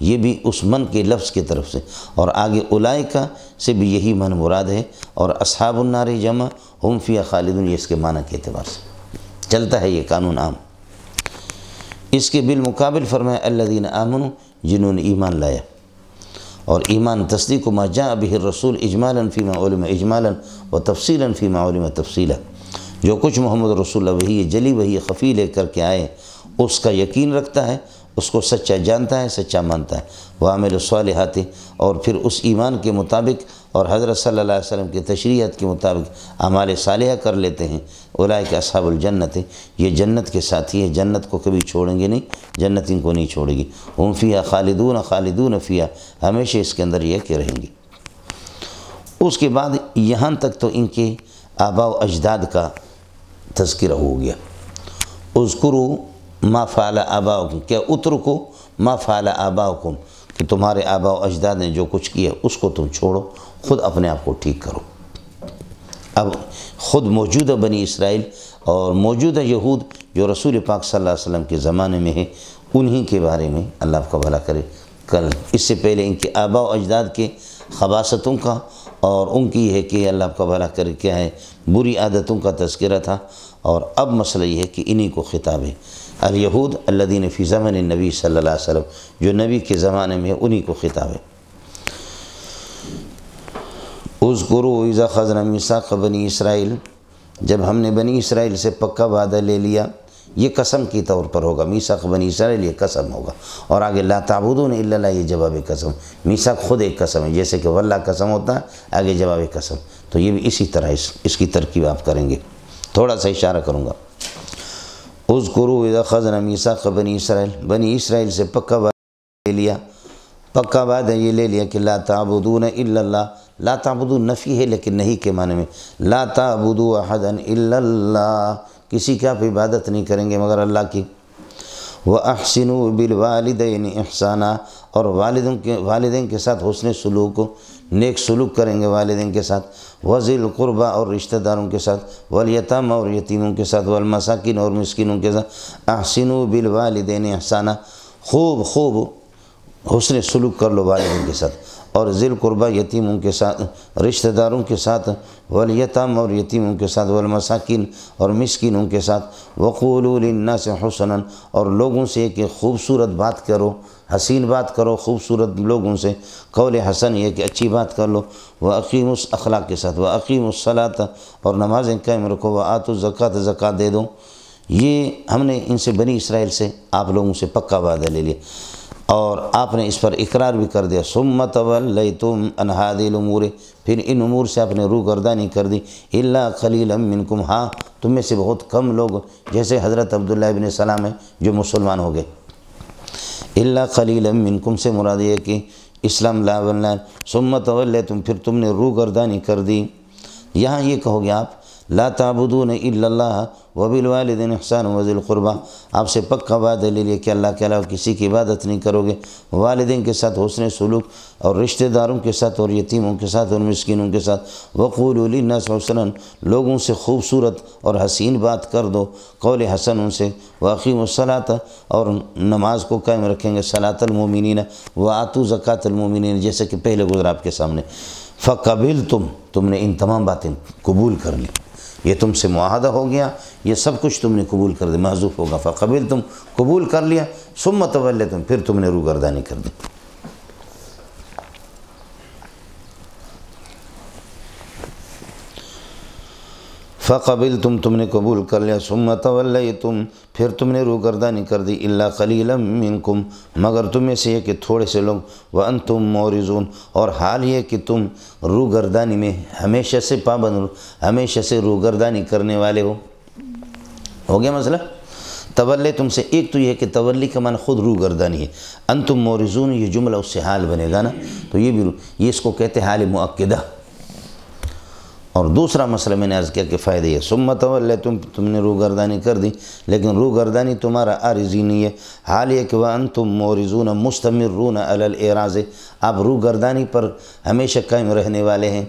یہ بھی اس من کے لفظ کی طرف سے، اور آگے اولئک سے بھی یہی من مراد ہے، اور اصحاب النار جمع ہم فیہا خالدون، یہ اس کے معنی کے اعتبار سے چلتا ہے یہ قانون عام۔ اس کے بالمقابل فرمایا الذین آمنوا، جنہوں نے ایمان لایا، اور ایمان تصدیق ما جاء به الرسول اجمالا فیما علم اجمالا و تفصیلا فیما علم تفصیلا، جو کچھ محمد رسول اللہ وہی جلی وہی خفی لے کر کے آئے اس کا یقین رکھتا ہے، اس کو سچا جانتا ہے، سچا مانتا ہے، وعامل الصالحات، اور پھر اس ایمان کے مطابق اور حضرت صلی اللہ علیہ وسلم کے تشریعات کے مطابق اعمال صالحہ کر لیتے ہیں، اولئک اصحاب الجنت، یہ جنت کے ساتھی ہے، جنت کو کبھی چھوڑیں گے نہیں، جنت ان کو نہیں چھوڑے گی، ہم فیہا خالدون خالدون فیہا، ہمیشہ اس کے اندر یہ کہ رہیں گے۔ اس کے بعد یہاں تک تو ان کے آباء و اجداد کا تذکرہ ہو گیا۔ اذکروا ما فعل آباؤکم، کیا اترکو ما فعل آباؤکم، کہ تمہارے آباء و اجداد نے جو کچھ کیا اس کو تم چھوڑو، خود اپنے آپ کو ٹھیک کرو۔ اب خود موجودہ بنی اسرائیل اور موجودہ یہود جو رسول پاک صلی اللہ علیہ وسلم کے زمانے میں ہے، انہی کے بارے میں اللہ آپ کا بھلا کرے۔ کل اس سے پہلے ان کے آباء و اجداد کے خباثتوں کا اور ان کی ہے کہ اللہ آپ کا بھلا کرے کیا ہے بری عادتوں کا تذکرہ تھا، اور اب مسئلہ یہ ہے کہ انہی کو خطاب ہے۔ الیہود الذین فی زمن النبی صلی اللہ علیہ وسلم، جو نبی کے زمانے میں ہے انہی کو خطاب ہے۔ اذکروا اذ اخذنا میثاق بنی اسرائیل، جب ہم نے بنی اسرائیل سے پکا وعدہ لے لیا، یہ قسم کی طور پر ہوگا، میثاق بنی اسرائیل یہ قسم ہوگا، اور آگے لا تعبدون الا اللہ، یہ جواب قسم، میثاق خود ایک قسم ہے، جیسے کہ واللہ قسم ہوتا ہے، آگے جواب قسم، تو یہ بھی اسی طرح اس کی ترکیب آپ کریں گے، تھوڑا سا اشارہ کروں گا۔ اذکروا اذ اخذنا میثاق بنی اسرائیل، بنی اسرائیل سے پکا وعدہ لے لیا، پکا وعدہ یہ لے لیا کہ لا تعبدون الا اللہ، لا تعبدون نفی ہے لیکن نہیں کے معنی میں، لا تعبدوا احدا الا اللہ، کسی کی آپ عبادت نہیں کریں گے مگر اللہ کی، وَأَحْسِنُوا بِالْوَالِدَيْنِ إِحْسَانًا، اور والدین کے ساتھ حسن سلوک، نیک سلوک کریں گے والدین کے ساتھ، وَذِي الْقُرْبَى، اور رشتہ داروں کے ساتھ، وَالْيَتَامَى، اور یتیموں کے ساتھ، وَالْمَسَاكِينَ، اور مسکینوں کے ساتھ، احسنوا بالوالدین احسانا، خوب حسن سلوک کر لو والدین کے ساتھ، اور ذی القربیٰ یتیموں کے ساتھ، رشتہ داروں کے ساتھ، والیتامى، اور یتیموں کے ساتھ، والمساکین، اور مسکینوں کے ساتھ، وقولوا للناس حسنا، اور لوگوں سے کہ خوبصورت بات کرو، حسین بات کرو خوبصورت لوگوں سے، قول حسن یہ کہ اچھی بات کر لو، واقیموا اخلاق کے ساتھ، واقیموا الصلاۃ، اور نمازیں قائم رکھو، وآتوا الزکوٰۃ، زکوٰۃ دے دو۔ یہ ہم نے ان سے بنی اسرائیل سے آپ لوگوں سے پکا وعدہ لے لیا، اور آپ نے اس پر اقرار بھی کر دیا، ثم تولیتم عن هذه الامور، پھر ان امور سے آپ نے روگردانی کر دی، الا قلیلا منکم، ہاں تم میں سے بہت کم لوگ جیسے حضرت عبداللہ ابن سلام ہیں جو مسلمان ہو گئے، الا قلیلا منکم سے مراد یہ کہ اسلام لا بننا، ثم تولیتم، پھر تم نے روگردانی کر دی۔ یہاں یہ کہو گے آپ لا تعبدون الا اللہ وبالوالدین احسانا وذی القربیٰ، آپ سے پکا وعدہ لے لیا کہ اللہ کے علاوہ کسی کی عبادت نہیں کرو گے، والدین کے ساتھ حسن سلوک، اور رشتہ داروں کے ساتھ، اور یتیموں کے ساتھ، اور مسکینوں کے ساتھ، وقولوا للناس حسنا، لوگوں سے خوبصورت اور حسین بات کر دو، قول حسن ان سے، واقیموا الصلاۃ، اور نماز کو قائم رکھیں گے، صلاۃ المؤمنین، وآتوا زکوٰۃ المؤمنین، جیسے کہ پہلے گزرا آپ کے سامنے، فقبلتم، تم نے ان تمام باتیں قبول کر لی، یہ تم سے معاہدہ ہو گیا، یہ سب کچھ تم نے قبول کر دیا، محذوف ہوگا، فقبلتم، قبول کر لیا، ثم تولیتم، پھر تم نے روگردانی کر دی۔ فقبلتم، تم نے قبول کر لیا، ثم تولیتم، پھر تم نے روگردانی کر دی، الا قلیلا منکم، مگر تم میں سے یہ کہ تھوڑے سے لوگ، وانتم معرضون، اور حال یہ کہ تم روگردانی میں ہمیشہ سے پابند، ہمیشہ سے روگردانی کرنے والے ہو گیا مسئلہ۔ تولی تم سے ایک تو یہ ہے کہ تولی کا معنی خود روگردانی ہے، انتم معرضون یہ جملہ اس سے حال بنے گا نا، تو یہ بھی یہ اس کو کہتے ہیں حال مؤکدہ۔ اور دوسرا مسئلہ میں نے عرض کیا کہ فائدہ یہ، ثم تولیتم، تم نے روگردانی کر دی، لیکن روگردانی تمہارا عارضی نہیں ہے، حال یہ کہ وانتم معرضون مستمرون علی الاعراض، آپ روگردانی پر ہمیشہ قائم رہنے والے ہیں،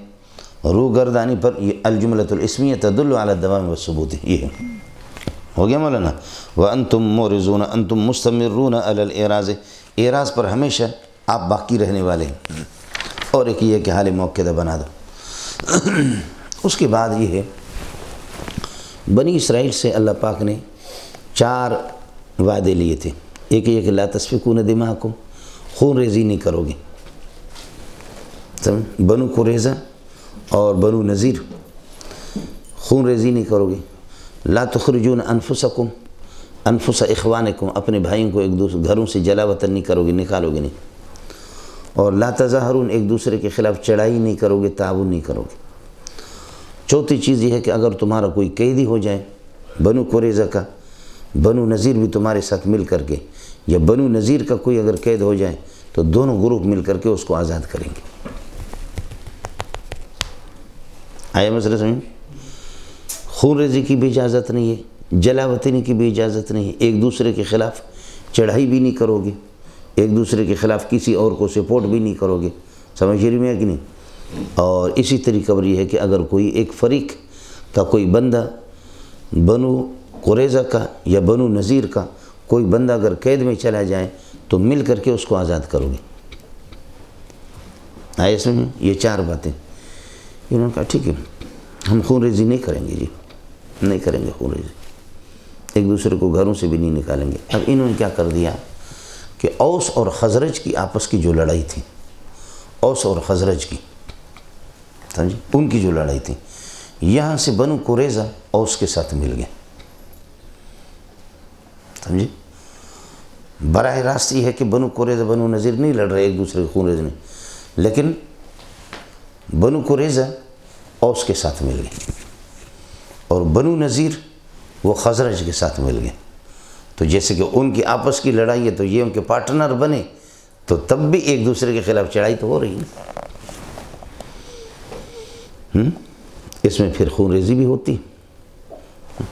روگردانی پر، یہ الجملۃ الاسمیہ تدل علی الدوام والثبوت، یہ ہے، ہو گیا مولانا، وانتم معرضون، انتم مستمرون علی الاعراض، اعراض پر ہمیشہ آپ باقی رہنے والے ہیں، اور ایک یہ کہ حال موقدہ بنا دو۔ اس کے بعد یہ ہے بنی اسرائیل سے اللہ پاک نے 4 وعدے لیے تھے، ایک یہ کہ لا تسفکون دماءکم، خون ریزی نہیں کرو گے. بنو قریظہ اور بنو نذیر، خون ریزی نہیں کرو گے. لا تخرجون انفسکم انفس اخوانکم، اپنے بھائیوں کو ایک دوسرے گھروں سے جلا وطن نہیں کرو گے، نکالو گے نہیں. اور لا تظاہرون، ایک دوسرے کے خلاف چڑھائی نہیں کرو گے، تعاون نہیں کرو گے. چوتھی چیز یہ ہے کہ اگر تمہارا کوئی قیدی ہو جائے بنو قریظہ کا، بنو نذیر بھی تمہارے ساتھ مل کر کے، یا بنو نذیر کا کوئی اگر قید ہو جائے تو دونوں گروپ مل کر کے اس کو آزاد کریں گے. آیا مسئلہ سمجھ؟ خون ریزی کی بھی اجازت نہیں ہے، جلا وطنی کی بھی اجازت نہیں ہے، ایک دوسرے کے خلاف چڑھائی بھی نہیں کرو گے، ایک دوسرے کے خلاف کسی اور کو سپورٹ بھی نہیں کرو گے. سمجھ رہی میں ہے کہ نہیں؟ اور اسی طریقہ پر یہ ہے کہ اگر کوئی ایک فریق کا کوئی بندہ بنو قریظہ کا یا بنو نذیر کا کوئی بندہ اگر قید میں چلا جائے تو مل کر کے اس کو آزاد کرو گے. آئے اس میں یہ چار باتیں. انہوں نے کہا ٹھیک ہے ہم خون ریزی نہیں کریں گے، جی نہیں کریں گے خون ریزی، ایک دوسرے کو گھروں سے بھی نہیں نکالیں گے. اب انہوں نے کیا کر دیا کہ اوس اور خزرج کی آپس کی جو لڑائی تھی، اوس اور خزرج کی، سمجھے، ان کی جو لڑائی تھی، یہاں سے بنو قریظہ اوس کے ساتھ مل گئے. سمجھے، براہ راست یہ ہے کہ بنو قریظہ بنو نذیر نہیں لڑ رہے ایک دوسرے کے خون ریزنے، لیکن بنو قریظہ اوس کے ساتھ مل گئے اور بنو نذیر وہ خزرج کے ساتھ مل گئے. تو جیسے کہ ان کی آپس کی لڑائی ہے تو یہ ان کے پارٹنر بنے، تو تب بھی ایک دوسرے کے خلاف چڑھائی تو ہو رہی ہے. اس میں پھر خون ریزی بھی ہوتی.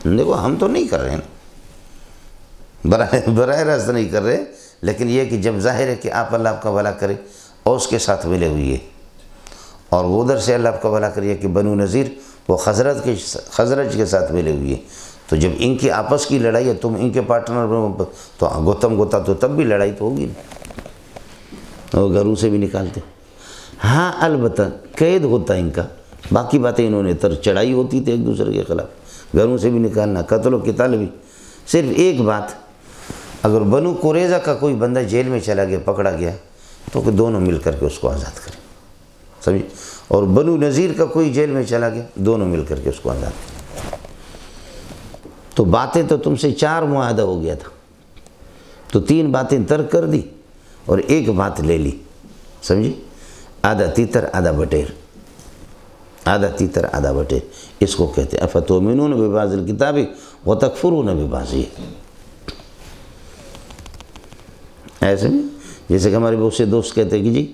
دیکھو ہم تو نہیں کر رہے ہیں، براہ راست نہیں کر رہے، لیکن یہ کہ جب ظاہر ہے کہ آپ اللہ آپ کا بھلا کرے اوس کے ساتھ ملے ہوئی ہے، اور وہ ادھر سے اللہ آپ کا بھلا کریے کہ بنو نذیر وہ خزرج کے ساتھ ملے ہوئی ہے، تو جب ان کی آپس کی لڑائی ہے تم ان کے پارٹنر تو گوتم گوتا تو تب بھی لڑائی تو ہوگی نا، وہ گھروں سے بھی نکالتے. ہاں البتہ قید ہوتا ان کا، باقی باتیں انہوں نے چڑھائی ہوتی تھی ایک دوسرے کے خلاف، گھروں سے بھی نکالنا، قتل و قتال بھی. صرف ایک بات، اگر بنو قریظہ کا کوئی بندہ جیل میں چلا گیا، پکڑا گیا، تو کہ دونوں مل کر کے اس کو آزاد کریں، سمجھے. اور بنو نذیر کا کوئی جیل میں چلا گیا، دونوں مل کر کے اس کو آزاد کریں. تو باتیں تو تم سے 4 معاہدہ ہو گیا تھا، تو 3 باتیں ترک کر دی اور ایک بات لے لی، سمجھے. آدھا تیتر آدھا بٹیر، آدھا تیتر آدھا بٹیر، اس کو کہتے ہیں افتؤمنون ببعض الکتاب وتکفرون ببعض. ایسے میں جیسے کہ ہمارے بہت سے دوست کہتے ہیں کہ جی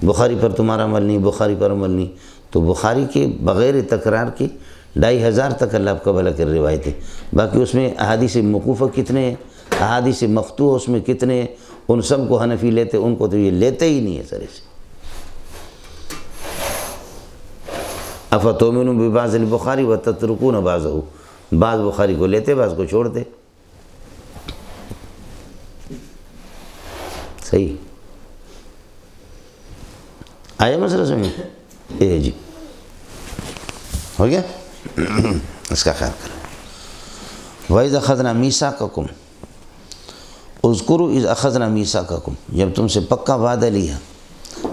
بخاری پر تمہارا عمل نہیں، بخاری پر عمل نہیں، تو بخاری کے بغیر تکرار کے 2500 تک اللہ آپ کا بھلا کر روایتیں، باقی اس میں احادیث موقوفہ کتنے ہیں، احادیث مقطوع اس میں کتنے ہیں، ان سب کو حنفی لیتے، ان کو تو یہ لیتے ہی نہیں ہے سر سے. افتؤمنون ببعض البخاری وتترکون بعضہ، بعض بخاری کو لیتے بعض کو چھوڑتے. صحیح آیا مسئلہ سمجھیں؟ اے جی ہو گیا، اس کا خیال کریں. وَإِذْ أَخَذْنَا مِيثَاقَكُمْ، اذکروا اذ اخذنا میثاقکم، جب تم سے پکا وعدہ لیا،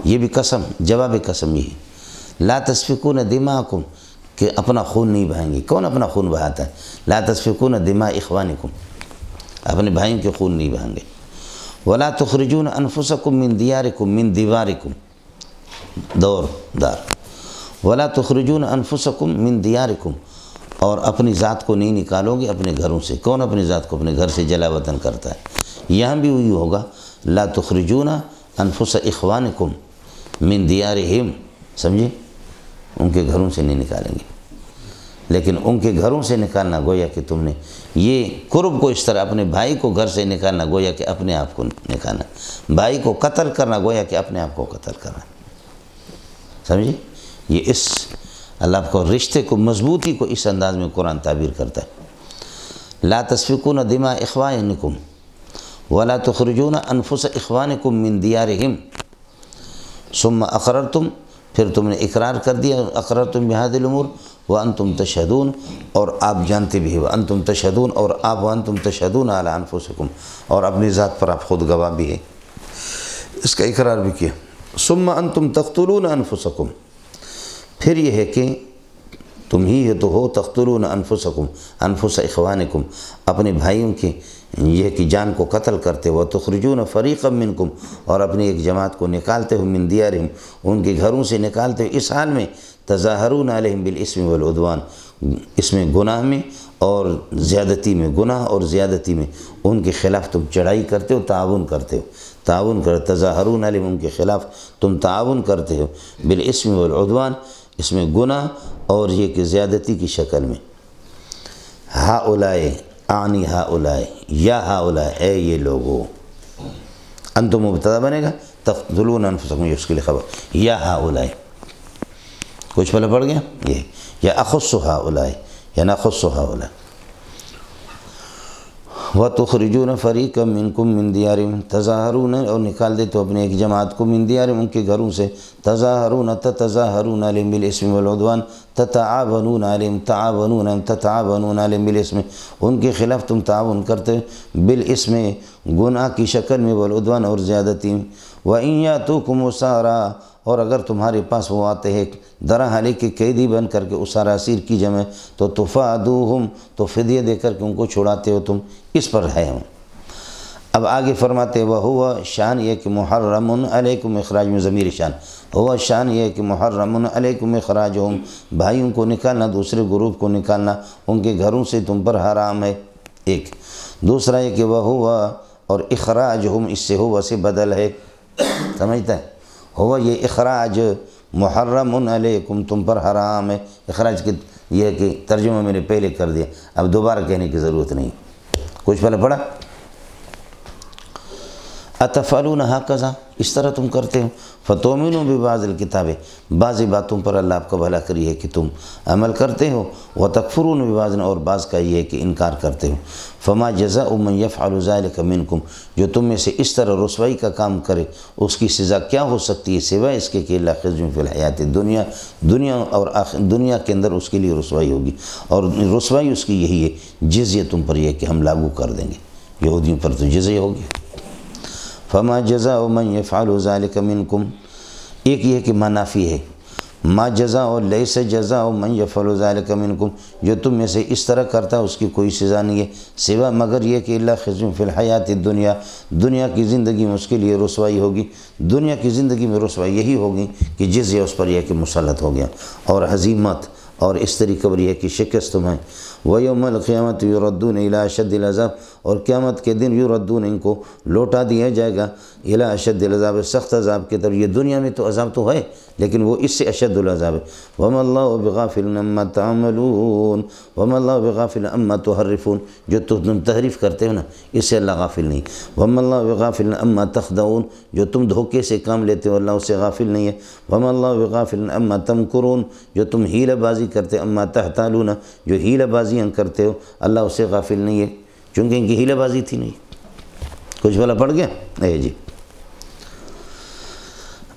یہ بھی قسم، جواب قسم یہ ہے. لا تسفکون دماءکم، کہ اپنا خون نہیں بہائیں گے. کون اپنا خون بہاتا ہے؟ لا تسفکون دماء اخوانکم، اپنے بھائیوں کے خون نہیں بہائیں گے. ولا تخرجون انفسکم من دیارکم من دیوارکم، دار ولا تخرجون انفسکم من دیارکم، اور اپنی ذات کو نہیں نکالو گے اپنے گھروں سے. کون اپنی ذات کو اپنے گھر سے جلا وطن کرتا ہے؟ یہاں بھی وہی ہوگا، لا تخرجون انفس اخوانکم من دیارہم، سمجھے، ان کے گھروں سے نہیں نکالیں گے. لیکن ان کے گھروں سے نکالنا گویا کہ تم نے یہ قرب کو اس طرح اپنے بھائی کو گھر سے نکالنا گویا کہ اپنے آپ کو نکالنا، بھائی کو قتل کرنا گویا کہ اپنے آپ کو قتل کرنا، سمجھے. یہ اس اللہ کو رشتے کو مضبوطی کو اس انداز میں قرآن تعبیر کرتا ہے. لا تسفکون دماء اخوانکم ولا تخرجون انفس اخوانکم من دیارہم ثم اقررتم، پھر تم نے اقرار کر دیا اقررتم بہذه الامور وانتم تشهدون، اور آپ جانتے بھی ہو وانتم تشهدون، اور آپ وانتم تشهدون علی انفسکم، اور اپنی ذات پر آپ خود گواہ بھی ہیں، اس کا اقرار بھی کیا۔ ثم انتم تقتلون انفسکم، پھر یہ ہے کہ تم ہی تو ہو تقتلون انفسکم انفس اخوانکم، اپنے بھائیوں کی یہ کہ جان کو قتل کرتے ہو، تخرجون فریقا منکم، اور اپنی ایک جماعت کو نکالتے ہو، من دیارہم، ان کے گھروں سے نکالتے ہو، اس حال میں تظاہرون علیہم بالاسم والعدوان، اس میں گناہ میں اور زیادتی میں، گناہ اور زیادتی میں ان کے خلاف تم چڑھائی کرتے ہو، تعاون کرتے ہو، تعاون کرتے، تظاہرون علیہم، ان کے خلاف تم تعاون کرتے ہو، بالاسم والعدوان، اس میں گناہ اور یہ کہ زیادتی کی شکل میں۔ ہاؤلائے آنی ہاؤلائے یا ہاؤلائے، اے یہ لوگو، انتم مبتدا بنے گا، تقتلون انفسکم یہ اس کے لیے خبر، یا ہاؤلائے، کچھ پہلے پڑھ گیا یہ، یا اخص ہاؤلائے یا نخص ہاؤلائے۔ وَتُخْرِجُونَ فَرِيقًا مِّنكُم مِّن دِيَارِهِمْ، تظاہرون، اور نکال دیتے ہو اپنے ایک جماعت کو، من دیارہم، ان کے گھروں سے، تظاہرون تتظاہرون علیہم بالاسم والعدوان، تتعاونون علیہم تعاونون تتعاونون علیہم بالاسم، ان کے خلاف تم تعاون کرتے ہو، بالاسم گناہ کی شکل میں، والعدوان اور زیادتی میں۔ وَإِن يَأْتُوكُمْ أُسَارَىٰ، اور اگر تمہارے پاس وہ آتے ہیں درہ حالے کے قیدی بن کر کے، اسارہ اسیر کی جمع، تو تفادوہم، تو فدیہ دے کر کے ان کو چھڑاتے ہو تم، اس پر ہے ہم۔ اب آگے فرماتے وَهُوَ، شان یہ کہ محرم علیکم اخراج میں ضمیر شان، ہوا شان یہ کہ محرم علیکم اخراجہم، بھائیوں کو نکالنا، دوسرے گروپ کو نکالنا ان کے گھروں سے تم پر حرام ہے، ایک۔ دوسرا یہ کہ وَهُوَ، اور اخراجہم اس سے ہوا سے بدل ہے، سمجھتا ہے، ہوا یہ اخراج محرم علیکم تم پر حرام ہے، اخراج کی یہ کہ ترجمہ میں نے پہلے کر دیا، اب دوبارہ کہنے کی ضرورت نہیں، کچھ پہلے پڑھا۔ اتفعلون ہکذا، اس طرح تم کرتے ہو، فتؤمنون ببعض الکتاب، بعضی باتوں پر اللہ آپ کا بھلا کری ہے کہ تم عمل کرتے ہو، وتکفرون ببعض، اور بعض کا یہ ہے کہ انکار کرتے ہو۔ فما جزاء من یفعل ذلک منکم، جو تم میں سے اس طرح رسوائی کا کام کرے اس کی سزا کیا ہو سکتی ہے، سوائے اس کے کہ اللہ خزی فی الحیات دنیا، دنیا کے اندر اس کے لیے رسوائی ہوگی، اور رسوائی اس کی یہی ہے، جزیہ تم پر یہ کہ ہم لاگو کر دیں گے، یہودیوں پر تو جزیہ ہوگی۔ فما جزاء من یفعل ذلک منکم، ایک یہ کہ منافی ہے، ما جزاء لیس جزاء من یفعل ذلک منکم، جو تم میں سے اس طرح کرتا اس کی کوئی سزا نہیں ہے، سوا مگر یہ کہ اللہ خزی فی الحیات الدنیا، دنیا کی زندگی میں اس کے لیے رسوائی ہوگی، دنیا کی زندگی میں رسوائی یہی ہوگی کہ جزیہ اس پر یہ کہ مسلط ہو گیا، اور ہزیمت اور اس طریقے پر یہ کہ شکست تمہیں۔ وَيَوْمَ الْقِيَامَةِ يُرَدُّونَ إِلَىٰ أَشَدِّ الْعَذَابِ، اور قیامت کے دن یردون، ان کو لوٹا دیا جائے گا، إِلَىٰ أَشَدِّ الْعَذَابِ، سخت عذاب کی طرف۔ یہ دنیا میں تو عذاب تو ہے لیکن وہ اس سے اشد العذاب ہے۔ وَمَا اللَّهُ بِغَافِلٍ عَمَّا تَعْمَلُونَ وَمَا اللَّهُ بِغَافِلٍ عَمَّا تُحَرِّفُونَ، جو تم تحریف کرتے ہو نا، اس سے اللہ غافل نہیں۔ وَمَا اللَّهُ بِغَافِلٍ عَمَّا تَخْدَعُونَ، جو تم دھوکے سے کام لیتے ہو اللہ اس سے غافل نہیں ہے۔ وَمَا اللَّهُ بِغَافِلٍ عَمَّا تَمْكُرُونَ، جو تم ہیلہ بازی کرتے، عَمَّا تَحْتَالُونَ، جو ہیلہ بازیاں کرتے ہو اللہ اس سے غافل نہیں ہے، چونکہ ان کی ہیلہ بازی تھی نہیں۔ کچھ والا پڑھ گیا جی۔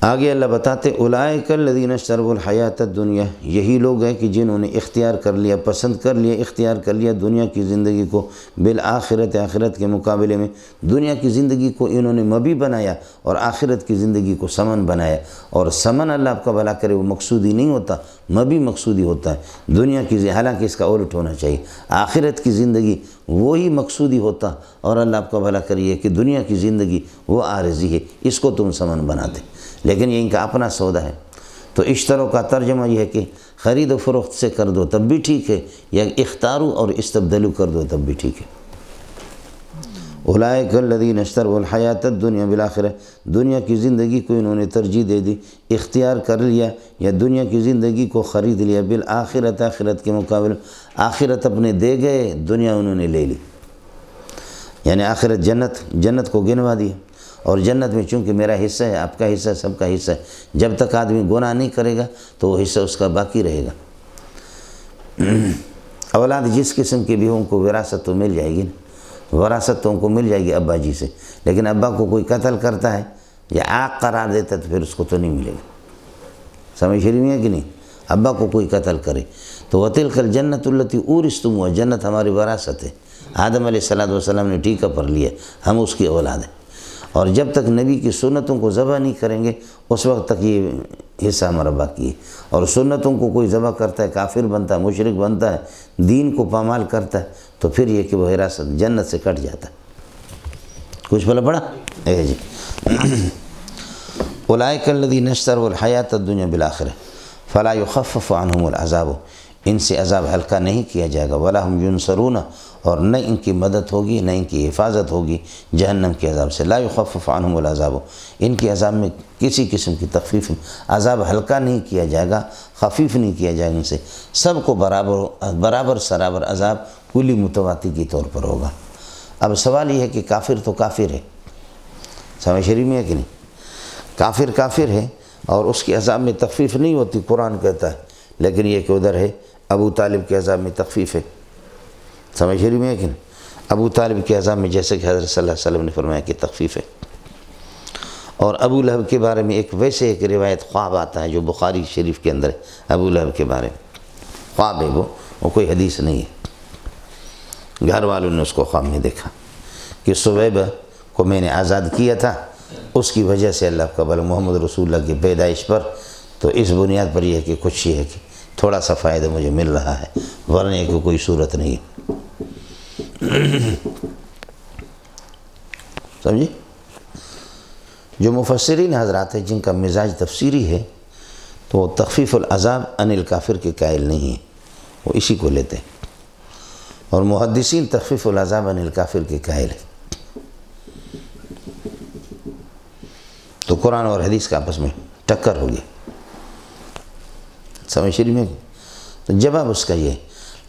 آگے اللہ بتاتے اولئک الذین اشتروا الحیات الدنیا، یہی لوگ ہیں کہ جنہوں نے اختیار کر لیا، پسند کر لیا، اختیار کر لیا دنیا کی زندگی کو، بالآخرت، آخرت کے مقابلے میں دنیا کی زندگی کو انہوں نے مبی بنایا اور آخرت کی زندگی کو سمن بنایا، اور سمن اللہ آپ کا بھلا کرے وہ مقصودی نہیں ہوتا، مبی مقصودی ہوتا ہے دنیا کی، حالانکہ اس کا الٹ ہونا چاہیے، آخرت کی زندگی وہی مقصودی ہوتا، اور اللہ آپ کا بھلا کریے کہ دنیا کی زندگی وہ عارضی ہے، اس کو تم سمن بناتے، لیکن یہ ان کا اپنا سودا ہے۔ تو اشترو کا ترجمہ یہ ہے کہ خرید و فروخت سے کر دو تب بھی ٹھیک ہے، یا اختارو اور استبدلو کر دو تب بھی ٹھیک ہے۔ اولئک الذین اشتروا الحیات الدنیا بالآخرہ، دنیا کی زندگی کو انہوں نے ترجیح دے دی، اختیار کر لیا، یا دنیا کی زندگی کو خرید لیا، بالآخرت، آخرت کے مقابل، آخرت اپنے دے گئے، دنیا انہوں نے لے لی، یعنی آخرت جنت کو گنوا دیا، اور جنت میں چونکہ میرا حصہ ہے، آپ کا حصہ ہے، سب کا حصہ ہے، جب تک آدمی گناہ نہیں کرے گا تو وہ حصہ اس کا باقی رہے گا۔ اولاد جس قسم کی بھی ہوں کو وراثت تو مل جائے گی نا، وراثت تو ان کو مل جائے گی ابا جی سے، لیکن ابا کو کوئی قتل کرتا ہے یا عاق قرار دیتا ہے تو پھر اس کو تو نہیں ملے گا۔ سمجھ رہی ہے کہ نہیں؟ ابا کو کوئی قتل کرے تو وَتِلْكَ الْجَنَّةُ الَّتِي أُورِثْتُمُوهَا، جنت ہماری وراثت ہے، آدم علیہ السلام نے ٹیکہ پر لیا، ہم اس کی اولاد ہیں، اور جب تک نبی کی سنتوں کو ذبح نہیں کریں گے اس وقت تک یہ حصہ ہمارا باقی ہے۔ اور سنتوں کو کوئی ذبح کرتا ہے، کافر بنتا ہے، مشرک بنتا ہے، دین کو پامال کرتا ہے، تو پھر یہ کہ وہ حراست جنت سے کٹ جاتا ہے۔ کچھ بلا پڑا؟ جی اولئک الذین اشتروا الحیاۃ الدنیا بالآخرہ فلا یخفف عنہم العذاب، ان سے عذاب ہلکا نہیں کیا جائے گا، ولا ہم ینصرون، اور نہ ان کی مدد ہوگی نہ ان کی حفاظت ہوگی جہنم کے عذاب سے۔ لا یخفف عنہم العذاب، ان کی عذاب میں کسی قسم کی تخفیف، عذاب ہلکا نہیں کیا جائے گا، خفیف نہیں کیا جائے گا ان سے، سب کو برابر سرابر عذاب کلی متواتی کی طور پر ہوگا۔ اب سوال یہ ہے کہ کافر تو کافر ہے، سمجھ شریف میں ہے کہ نہیں؟ کافر ہے اور اس کی عذاب میں تخفیف نہیں ہوتی، قرآن کہتا ہے، لیکن یہ کہ ادھر ہے ابو طالب کے عذاب میں تخفیف ہے، سمجھ شریف میں ہے کہ نہیں؟ ابو طالب کے عذاب میں جیسے کہ حضرت صلی اللہ علیہ وسلم نے فرمایا کہ تخفیف ہے۔ اور ابو لہب کے بارے میں ایک روایت خواب آتا ہے جو بخاری شریف کے اندر ہے، ابو لہب کے بارے میں خواب ہے، وہ کوئی حدیث نہیں ہے، گھر والوں نے اس کو خواب میں دیکھا کہ سویبہ کو میں نے آزاد کیا تھا، اس کی وجہ سے اللہ قبل محمد رسول اللہ کی پیدائش پر، تو اس بنیاد پر یہ ہے کہ کچھ یہ ہے کہ تھوڑا سا فائدہ مجھے مل رہا ہے، ورنہ کہ کوئی صورت نہیں ہے۔ سمجھی؟ جو مفسرین حضرات ہیں جن کا مزاج تفسیری ہے تو وہ تخفیف العذاب عن الکافر کے قائل نہیں ہیں، وہ اسی کو لیتے ہیں، اور محدثین تخفیف العذاب عن الکافر کے قائل ہیں۔ تو قرآن اور حدیث کا آپس میں ٹکر ہو گیا، سمجھ شریف میں؟ تو جواب اس کا یہ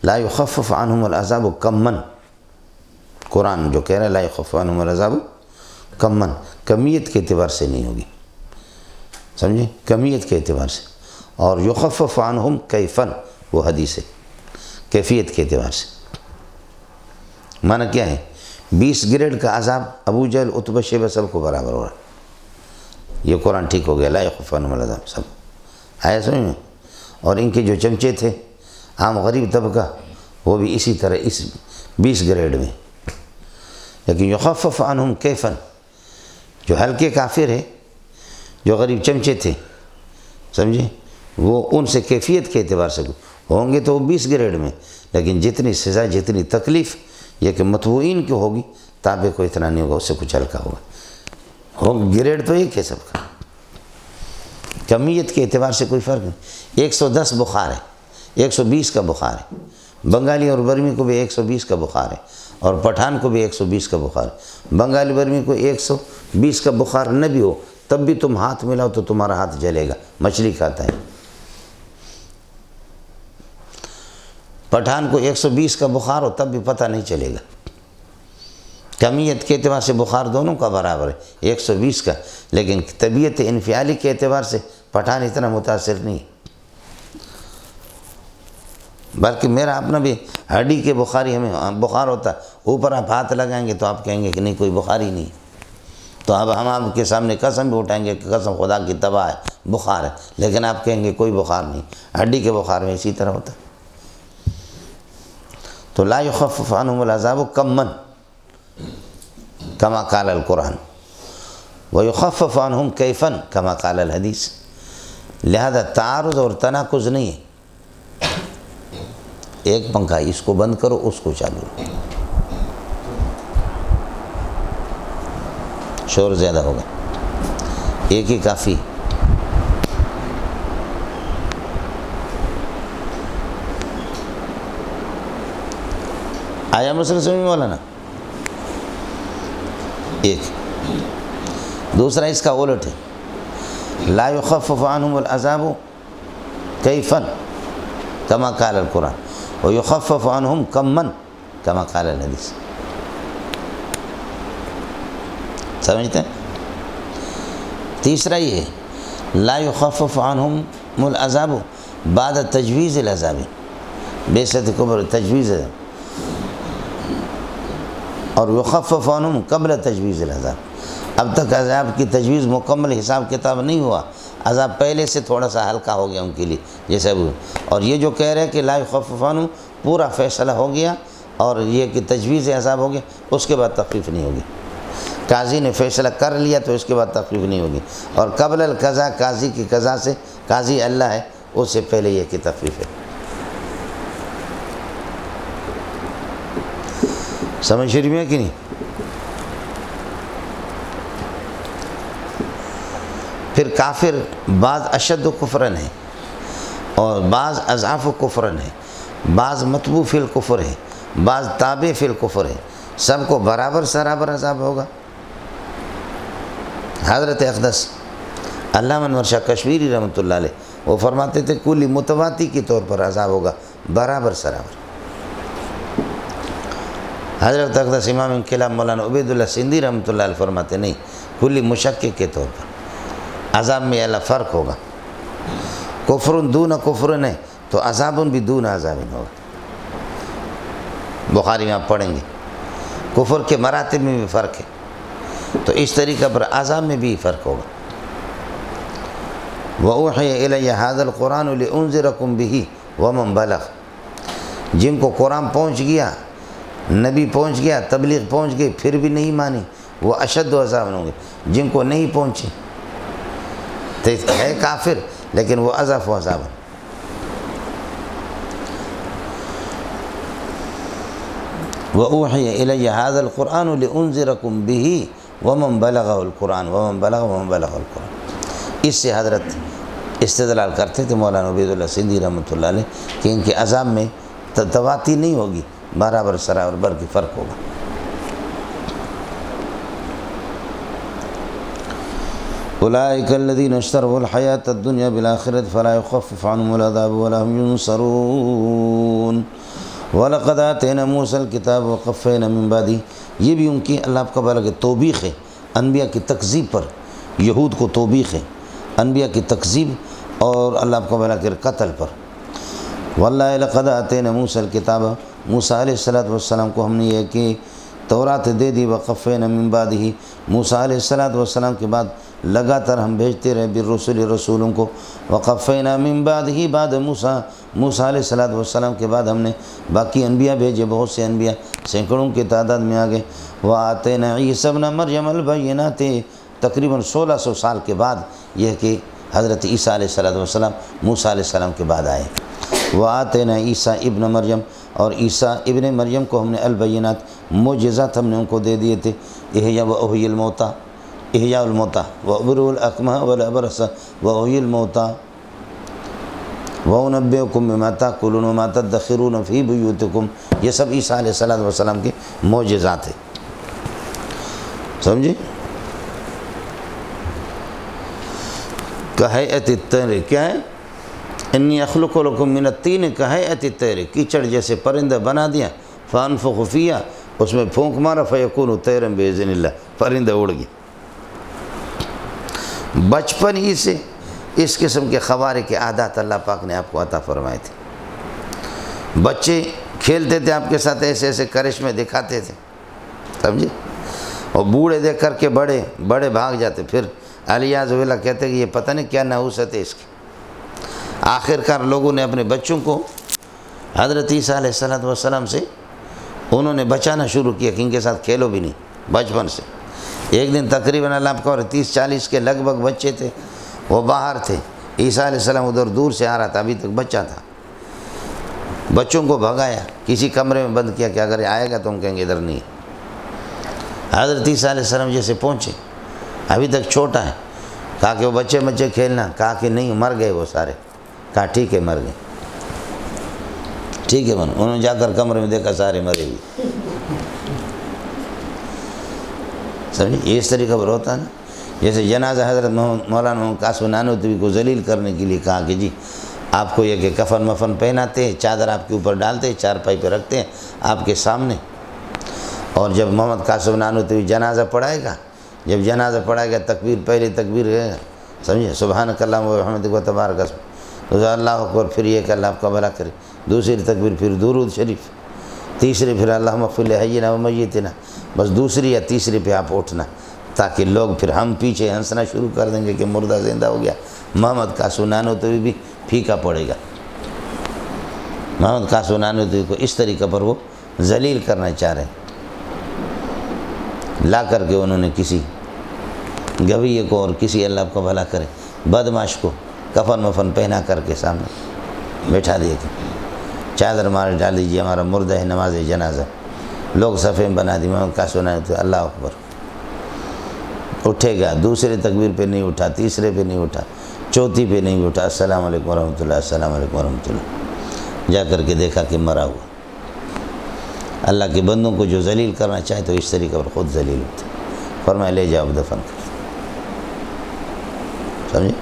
لا یخفف عنہم العذاب کمن، قرآن جو کہہ رہا ہے لا یخفف عنہم العذاب کمن، کمیت کے اعتبار سے نہیں ہوگی، سمجھے؟ کمیت کے اعتبار سے، اور یخفف عنہم کیفن وہ حدیث ہے، کیفیت کے اعتبار سے۔ معنی کیا ہے؟ 20 گریڈ کا عذاب ابو جہل عتبہ شیبہ سب کو برابر ہو رہا ہے، یہ قرآن ٹھیک ہو گیا، لا یخفف عنہم العذاب سب آیا سمجھ میں؟ اور ان کے جو چمچے تھے عام غریب طبقہ وہ بھی اسی طرح اس 20 گریڈ میں، لیکن یخفف عنہم کیفن، جو ہلکے کافر ہے جو غریب چمچے تھے، سمجھے؟ وہ ان سے کیفیت کے اعتبار سے ہوں گے تو وہ 20 گریڈ میں، لیکن جتنی سزا جتنی تکلیف یہ کہ متبوعین کی ہوگی، تابع کو اتنا نہیں ہوگا، اس سے کچھ ہلکا ہوگا، گریڈ تو ایک ہے سب کا، کمیت کے اعتبار سے کوئی فرق نہیں۔ 110 بخار ہے، 120 کا بخار ہے، بنگالی اور برمی کو بھی 120 کا بخار ہے، اور پٹھان کو بھی 120 کا بخار ہے۔ بنگالی برمی کو 120 کا بخار نہ بھی ہو تب بھی تم ہاتھ ملاؤ تو تمہارا ہاتھ جلے گا، مچھلی کھاتا ہے۔ پٹھان کو 120 کا بخار ہو تب بھی پتہ نہیں چلے گا، کمیت کے اعتبار سے بخار دونوں کا برابر ہے 120 کا، لیکن طبیعت انفعالی کے اعتبار سے پٹھان اتنا متاثر نہیں، بلکہ میرا اپنا بھی ہڈی کے بخاری ہمیں بخار ہوتا ہے، اوپر آپ ہاتھ لگائیں گے تو آپ کہیں گے کہ نہیں کوئی بخار ہی نہیں، تو اب ہم آپ کے سامنے قسم بھی اٹھائیں گے کہ قسم خدا کی تباہ ہے بخار ہے، لیکن آپ کہیں گے کوئی بخار نہیں، ہڈی کے بخار میں اسی طرح ہوتا ہے۔ تو لا یخفف عنہم العذاب کمن کما قال القرآن ویخفف عنہم کیفن کما قال الحدیث، لہذا تعارض اور تناقض نہیں ہے، ایک پنکھا اس کو بند کرو اس کو چالو رکھو، شور زیادہ ہوگا، ایک ہی کافی۔ آیا مسئلہ سمجھ میں مولانا؟ ایک دوسرا اس کا الٹ ہے، لا یخفف عنہم العذاب کیفن کما قال القرآن ویخفف عنہم کمن کما قال الحدیث، سمجھتے ہیں؟ تیسرا یہ ہے لا یخفف عنہم العذاب بعد تجویز العذاب، بیست کبر تجویز ہے، اور یخفف عنہم قبل تجویز العذاب، اب تک عذاب کی تجویز مکمل حساب کتاب نہیں ہوا، عذاب پہلے سے تھوڑا سا ہلکا ہو گیا ان کے لیے جیسے ابھی. اور یہ جو کہہ رہے کہ لا یخفف عنہم پورا فیصلہ ہو گیا اور یہ کہ تجویز عذاب ہو گیا، اس کے بعد تخفیف نہیں ہوگی. قاضی نے فیصلہ کر لیا تو اس کے بعد تخفیف نہیں ہوگی. اور قبل القضاء قاضی کی قضا سے، قاضی اللہ ہے، اس سے پہلے یہ کہ تخفیف ہے. سمجھ شریف ہے کہ نہیں؟ پھر کافر بعض اشد کفرن ہے اور بعض اضعاف کفرن ہے، بعض متبوع فی الکفر ہے، بعض تابع فی الکفر ہے، سب کو برابر سرابر عذاب ہوگا. حضرت اقدس علامہ انور شاہ کشمیری رحمۃ اللہ علیہ وہ فرماتے تھے کلی متواتی کے طور پر عذاب ہوگا برابر سرابر. حضرت اقدس امام انقلاب مولانا عبید اللہ سندھی رحمۃ اللہ علیہ فرماتے نہیں، کلی مشقق کے طور پر عذاب میں اللہ فرق ہوگا. کفرن دون کفرن ہے تو عذابن بھی دون عذابن ہوگا. بخاری میں آپ پڑھیں گے کفر کے مراتب میں بھی فرق ہے، تو اس طریقہ پر عذاب میں بھی فرق ہوگا. وَأُوحِيَ إِلَيَّ هَذَا الْقُرْآنُ لِأُنذِرَكُمْ بِهِ وَمَنْ بَلَغَ. جن کو قرآن پہنچ گیا، نبی پہنچ گیا، تبلیغ پہنچ گئی، پھر بھی نہیں مانی، وہ اشد عذاب ہوں گے. جن کو نہیں پہنچے تو ہے کافر لیکن وہ اضعف و عذاب. وَأُوحِيَ إِلَيَّ هَذَا الْقُرْآنُ لِأُنذِرَكُمْ بِهِ وَمَنْ بَلَغَهُ الْقُرْآنُ وَمَنْ بَلَغَهُ الْقُرْآنُ. اس سے حضرت استدلال کرتے تھے مولانا عبید اللہ سندھی رحمۃ اللہ علیہ کہ ان کے عذاب میں تواتی نہیں ہوگی، برابر سرابر بر کی فرق ہوگا. اولئک الذین اشتروا الحیاۃ الدنیا بالآخرۃ فلا یخفف عنہم العذاب ولا هم ینصرون. وَلَقَدْ آتَيْنَا مُوسَى الْكِتَابَ وَقَفَّيْنَا مِن بَعْدِهِ. یہ بھی ان کی اللہ کا بارے توبیخ ہے، انبیاء کی تکذیب پر. یہود کو توبیخ ہے انبیاء کی تکذیب اور اللہ کا بارے قتل پر. وَاللَّهِ لَقَدْ آتَيْنَا مُوسَى الْكِتَابَ. موسیٰ علیہ السلام کو ہم نے یہ کہ تورات دے دی. وَقَفَّيْنَا مِن بَعْدِهِ. موسیٰ علیہ السلام کے بعد لگاتار ہم بھیجتے رہے بالرسل رسولوں کو. وقفینا من بعدہ بعد موسیٰ علیہ السلام کے بعد ہم نے باقی انبیاء بھیجے، بہت سے انبیاء سینکڑوں کی تعداد میں آ گئے. وآتینا عیسی ابن مریم البینات. تقریباً 1600 سال کے بعد یہ کہ حضرت عیسیٰ علیہ السلام موسیٰ علیہ السلام کے بعد آئے. وآتینا عیسی ابن مریم. اور عیسیٰ ابن مریم کو ہم نے البینات معجزات ہم نے ان کو دے دیے تھے. احیا و احیی الموتى، احیاء الموتى وابرئ الاکمہ والابرص واحیی الموتى وانبئکم بما تاکلون وما تدخرون فی بیوتکم. یہ سب عیسیٰ علیہ السلام کے معجزات ہیں. سمجھے؟ کہیئت الطیر. کیا ہے؟ انی اخلق لکم من الطین کہیئت الطیر. کیچڑ جیسے پرندہ بنا دیا. فانفخ فیہا، اس میں پھونک مارا. فیکون طیرا باذن اللہ، پرندہ اڑ گیا. بچپن ہی سے اس قسم کے خوارق کے عادات اللہ پاک نے آپ کو عطا فرمائے تھے. بچے کھیلتے تھے آپ کے ساتھ، ایسے ایسے کرشمے دکھاتے تھے، سمجھے؟ اور بوڑھے دیکھ کر کے بڑے بھاگ جاتے. پھر الیاذ باللہ کہتے کہ یہ پتہ نہیں کیا نحوست ہے اس کی. آخرکار لوگوں نے اپنے بچوں کو حضرت عیسیٰ علیہ السلام سے انہوں نے بچانا شروع کیا کہ ان کے ساتھ کھیلو بھی نہیں بچپن سے. ایک دن تقریباً اللہ آپ کا 30-40 کے لگ بھگ بچے تھے، وہ باہر تھے. عیسیٰ علیہ السلام ادھر دور سے آ رہا تھا، ابھی تک بچہ تھا. بچوں کو بھگایا، کسی کمرے میں بند کیا کہ اگر آئے گا تو ہم کہیں گے ادھر نہیں. حضرت عیسیٰ علیہ السلام جیسے پہنچے، ابھی تک چھوٹا ہے. کہا کہ وہ بچے کھیلنا. کہا کہ نہیں، مر گئے وہ سارے. کہا ٹھیک ہے مر گئے. ٹھیک ہے انہوں نے جا کر کمرے میں دیکھا سارے مرے ہوئے. سمجھے؟ اس طریقہ پر ہوتا ہے نا. جیسے جنازہ حضرت مولانا محمد قاسم نانوتوی کو ذلیل کرنے کے لیے کہا کہ جی آپ کو یہ کہ کفن مفن پہناتے ہیں، چادر آپ کے اوپر ڈالتے ہیں، چارپائی پہ رکھتے ہیں آپ کے سامنے. اور جب محمد قاسم نانوتوی جنازہ پڑھائے گا، جب جنازہ پڑھائے گا تکبیر، پہلی تکبیر ہے سمجھے سبحانک اللہم و بحمدک و تبارک اسمک، اللہ اکبر، پھر یہ کہ اللہ آپ کا بھلا کرے. دوسری تکبیر پھر درود شریف. تیسری پھر اللہم اغفر لحینا و میتنا. بس دوسری یا تیسری پہ آپ اٹھنا. تاکہ لوگ پھر ہم پیچھے ہنسنا شروع کر دیں گے کہ مردہ زندہ ہو گیا۔ محمد قاسو نانوتوی بھی پھیکا پڑے گا۔ محمد قاسو نانوتوی کو اس طریقے پر وہ ذلیل کرنا چاہ رہے ہیں۔ لا کر کے انہوں نے کسی گویے کو اور کسی اللہ کو بھلا کرے بدماش کو کفن وفن پہنا کر کے سامنے بیٹھا دیا کہ چادر مار ڈال دیجیے، ہمارا مردہ ہے، نماز جنازہ۔ لوگ صفحے میں بنا دی، محمد قاسو نانوتوی اللہ اکبر اٹھے گا، دوسرے تکبیر پہ نہیں اٹھا، تیسرے پہ نہیں اٹھا، چوتھی پہ نہیں اٹھا، السلام علیکم ورحمۃ اللہ، السلام علیکم ورحمۃ اللہ، جا کر کے دیکھا کہ مرا ہوا۔ اللہ کے بندوں کو جو ذلیل کرنا چاہے تو اس طریقے پر خود ذلیل ہوتے، فرمایا لے جاؤ دفن کر، سمجھے؟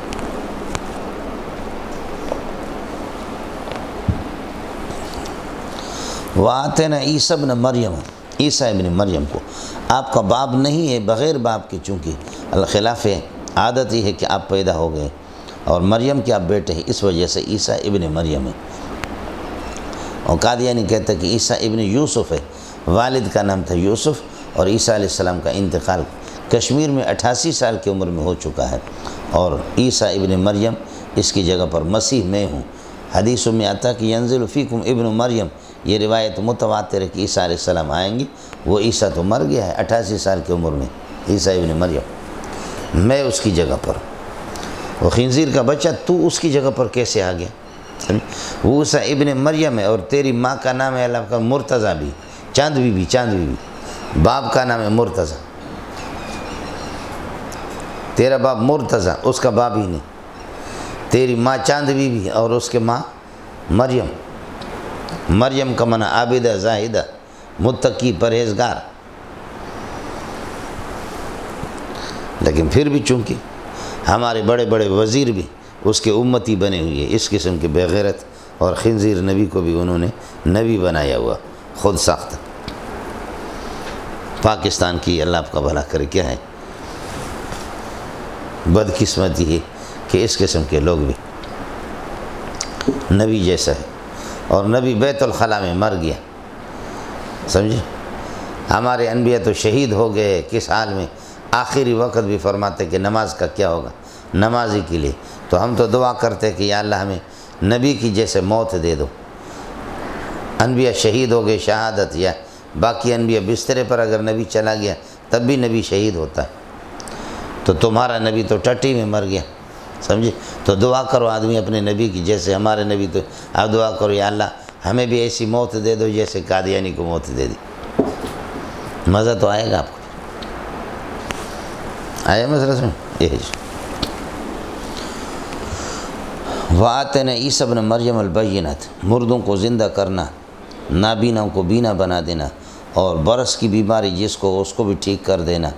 وَآتَيْنَا عِیسیٰ ابْنَ مریم، عیسیٰ ابن مریم کو، آپ کا باپ نہیں ہے بغیر باپ کے، چونکہ الخلاف عادت ہی ہے کہ آپ پیدا ہو گئے اور مریم کے آپ بیٹے ہیں، اس وجہ سے عیسیٰ ابن مریم ہے۔ اور قادیانی کہتا ہے کہ عیسیٰ ابن یوسف ہے، والد کا نام تھا یوسف، اور عیسیٰ علیہ السلام کا انتقال کشمیر میں 88 سال کی عمر میں ہو چکا ہے، اور عیسیٰ ابن مریم اس کی جگہ پر مسیح میں ہوں۔ حدیثوں میں آتا کہ ینزل فیکم ابن مریم، یہ روایت متواتر ہے کہ عیسیٰ علیہ السلام آئیں گے۔ وہ عیسیٰ تو مر گیا ہے 88 سال کی عمر میں، عیسیٰ ابن مریم، میں اس کی جگہ پر، وہ خنزیر کا بچہ تو اس کی جگہ پر کیسے آ گیا؟ وہ عیسیٰ ابن مریم ہے، اور تیری ماں کا نام ہے اللہ کا مرتضیٰ بھی، چاند بی بی، چاند بی بی، باپ کا نام ہے مرتضیٰ، تیرا باپ مرتضیٰ، اس کا باپ ہی نہیں، تیری ماں چاند بی بی اور اس کے ماں مریم۔ مریم کا معنی عابدہ، زاہدہ، متقی، پرہیزگار۔ لیکن پھر بھی چونکہ ہمارے بڑے بڑے وزیر بھی اس کے امتی بنے ہوئے، اس قسم کے بے غیرت اور خنزیر نبی کو بھی انہوں نے نبی بنایا ہوا، خود ساخت۔ پاکستان کی اللہ آپ کا بھلا کرے، کیا ہے بدقسمتی ہے کہ اس قسم کے لوگ بھی نبی جیسا ہے، اور نبی بیت الخلاء میں مر گیا، سمجھے؟ ہمارے انبیاء تو شہید ہو گئے، کس حال میں؟ آخری وقت بھی فرماتے کہ نماز کا کیا ہوگا، نمازی کے لیے، تو ہم تو دعا کرتے کہ یا اللہ ہمیں نبی کی جیسے موت دے دو۔ انبیاء شہید ہو گئے شہادت، یا باقی انبیاء بسترے پر اگر نبی چلا گیا تب بھی نبی شہید ہوتا ہے، تو تمہارا نبی تو ٹٹی میں مر گیا، سمجھے؟ تو دعا کرو آدمی اپنے نبی کی جیسے، ہمارے نبی تو آپ دعا کرو یا اللہ ہمیں بھی ایسی موت دے دو جیسے قادیانی کو موت دے دی، مزہ تو آئے گا آپ کو۔ آیا مسئلہ سمجھ؟ یہ وَآتَيْنَا عِیسیٰ ابْنَ مریم البینات، مردوں کو زندہ کرنا، نابیناؤں کو بینا بنا دینا، اور برس کی بیماری جس کو اس کو بھی ٹھیک کر دینا۔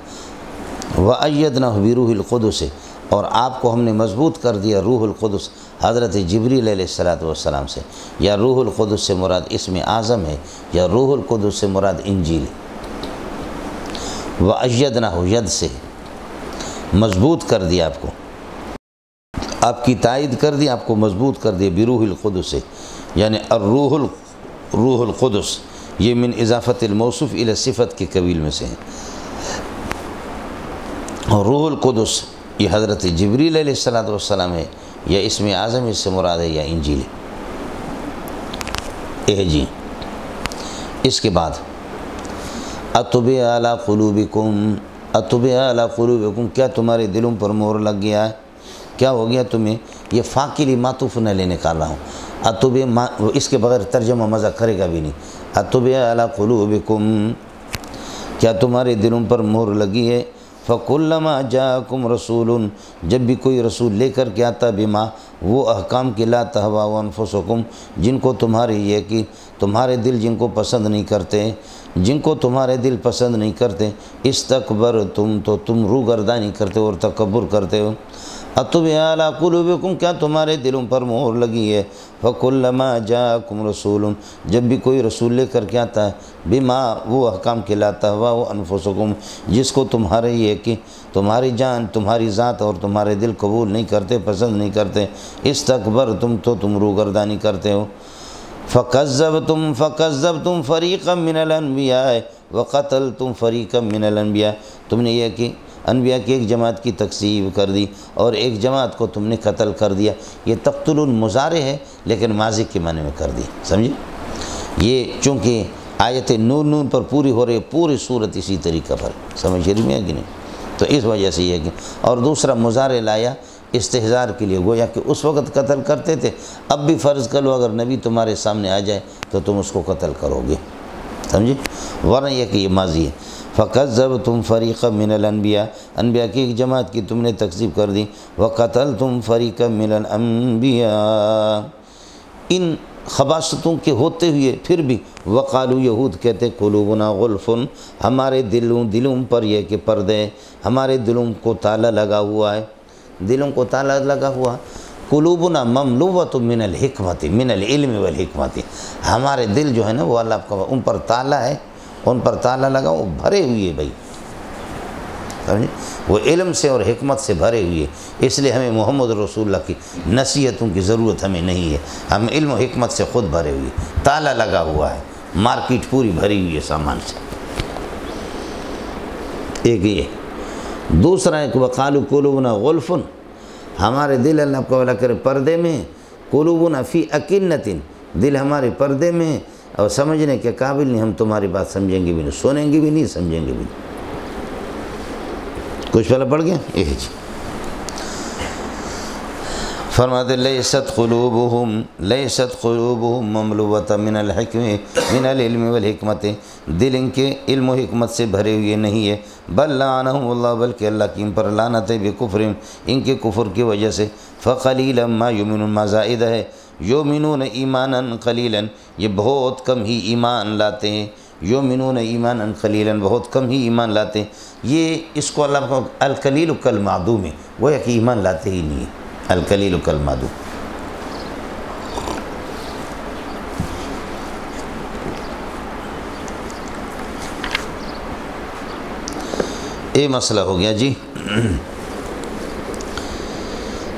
وَأَيَّدْنَاهُ بِرُوحِ الْقُدُسِ، اور آپ کو ہم نے مضبوط کر دیا روح القدس حضرت جبریل علیہ السلام سے، یا روح القدس سے مراد اسم اعظم ہے، یا روح القدس سے مراد انجیل ہے۔ وَأَيَّدْنَاهُ، ید سے مضبوط کر دیا آپ کو، آپ کی تائید کر دی، آپ کو مضبوط کر دیا بروح القدس سے، یعنی روح القدس، یہ من اضافت الموصوف الی صفت کے قبیل میں سے ہے، اور روح القدس یہ حضرت جبریل علیہ السلام ہے، یا اسم اعظم اس سے مراد ہے، یا انجیل ہے۔ جی اس کے بعد اطبع علی قلوبکم، اطبع علی قلوبکم، کیا تمہارے دلوں پر مہر لگ گیا ہے؟ کیا ہو گیا تمہیں؟ یہ فاقلی معطوف نہ لے نکال رہا ہوں، اطبع اس کے بغیر ترجمہ مزہ کرے گا بھی نہیں۔ اطبع علی قلوبکم، کیا تمہارے دلوں پر مہر لگی ہے؟ فَكُلَّمَا جَاءَكُمْ رَسُولٌ، جب بھی کوئی رسول لے کر کے آتا، بما وہ احکام کی لا تہوا انفسکم، جن کو تمہارے یہ کہ تمہارے دل جن کو پسند نہیں کرتے، جن کو تمہارے دل پسند نہیں کرتے، استکبرتم، تو تم روگردانی کرتے ہو اور تکبر کرتے ہو۔ اطبع علی قلوبکم، کیا تمہارے دلوں پر مہر لگی ہے؟ فَكُلَّمَا جَاءَكُمْ رَسُولٌ، جب بھی کوئی رسول لے کر کے آتا ہے، بما وہ احکام کے لا تہوا انفسکم، جس کو تمہارے یہ کہ تمہاری جان، تمہاری ذات اور تمہارے دل قبول نہیں کرتے، پسند نہیں کرتے، استکبرتم، تو تم روگردانی کرتے ہو۔ فَكَذَّبْتُمْ فَرِيقًا مِّنَ الْأَنْبِيَاءِ وَقَتَلْتُمْ فَرِيقًا مِّنَ الْأَنْبِيَاءِ، تم نے یہ کہ انبیاء کی ایک جماعت کی تکذیب کر دی اور ایک جماعت کو تم نے قتل کر دیا۔ یہ تقتلون مضارع ہے لیکن ماضی کے معنی میں کر دی، سمجھے؟ یہ چونکہ آیت نون پر پوری ہو رہی ہے، پوری صورت اسی طریقہ پر، سمجھ رہی ہے کہ نہیں؟ تو اس وجہ سے یہ ہے کہ اور دوسرا مضارع لایا استہزار کے لیے، گویا کہ اس وقت قتل کرتے تھے، اب بھی فرض کر لو اگر نبی تمہارے سامنے آ جائے تو تم اس کو قتل کرو گے، سمجھے؟ ورنہ یہ کہ یہ ماضی ہے۔ فَكَذَّبْتُمْ فَرِيقًا مِنَ الْأَنْبِيَاءِ، انبیاء کی ایک جماعت کی تم نے تکذیب کر دی۔ وَقَتَلْتُمْ فَرِيقًا مِنَ الْأَنْبِيَاءِ، ان خباثتوں کے ہوتے ہوئے پھر بھی وقالو، یہود کہتے قلوبنا غلف، ہمارے دلوں پر یہ کہ پردے، ہمارے دلوں کو تالا لگا ہوا ہے، دلوں کو تالا لگا ہوا۔ قلوبنا مملوۃ من الحکمت، من العلم والحکمت، ہمارے دل جو ہے نا وہ اللہ کا ان پر تالا ہے، ان پر تالا لگا، وہ بھرے ہوئے بھائی، وہ علم سے اور حکمت سے بھرے ہوئے، اس لیے ہمیں محمد رسول اللہ کی نصیحتوں کی ضرورت ہمیں نہیں ہے، ہم علم و حکمت سے خود بھرے ہوئے، تالا لگا ہوا ہے، مارکیٹ پوری بھری ہوئی ہے سامان سے۔ ایک یہ دوسرا ایک وقالو قلوبنا غلف، ہمارے دل اللہ کو اللہ کرے پردے میں، قلوبنا فی اکنۃ، دل ہمارے پردے میں اور سمجھنے کے قابل نہیں، ہم تمہاری بات سمجھیں گے بھی نہیں، سنیں گے بھی نہیں، سمجھیں گے بھی نہیں۔ کچھ پہلے پڑھ گیا یہ جی، فرماتے لیست قلوبہم مملوۃ من الحکم من العلم والحکمت، دل ان کے علم و حکمت سے بھرے ہوئے نہیں ہے، بل لعنہم اللہ، بلکہ اللہ کی ان پر لعنت ہے، بکفرہم، ان کے کفر کی وجہ سے، فقلیلا ما یؤمنون، ما زائدہ ہے، یؤمنون ایمانا قلیلا، یہ بہت کم ہی ایمان لاتے ہیں، یؤمنون ایمانا قلیلا، بہت کم ہی ایمان لاتے ہیں، یہ اس کو اللہ کو القلیل کالمعدوم ہے، وہ ہے کہ ایمان لاتے ہی نہیں ہے، القلیل کالمعدوم۔ یہ مسئلہ ہو گیا جی۔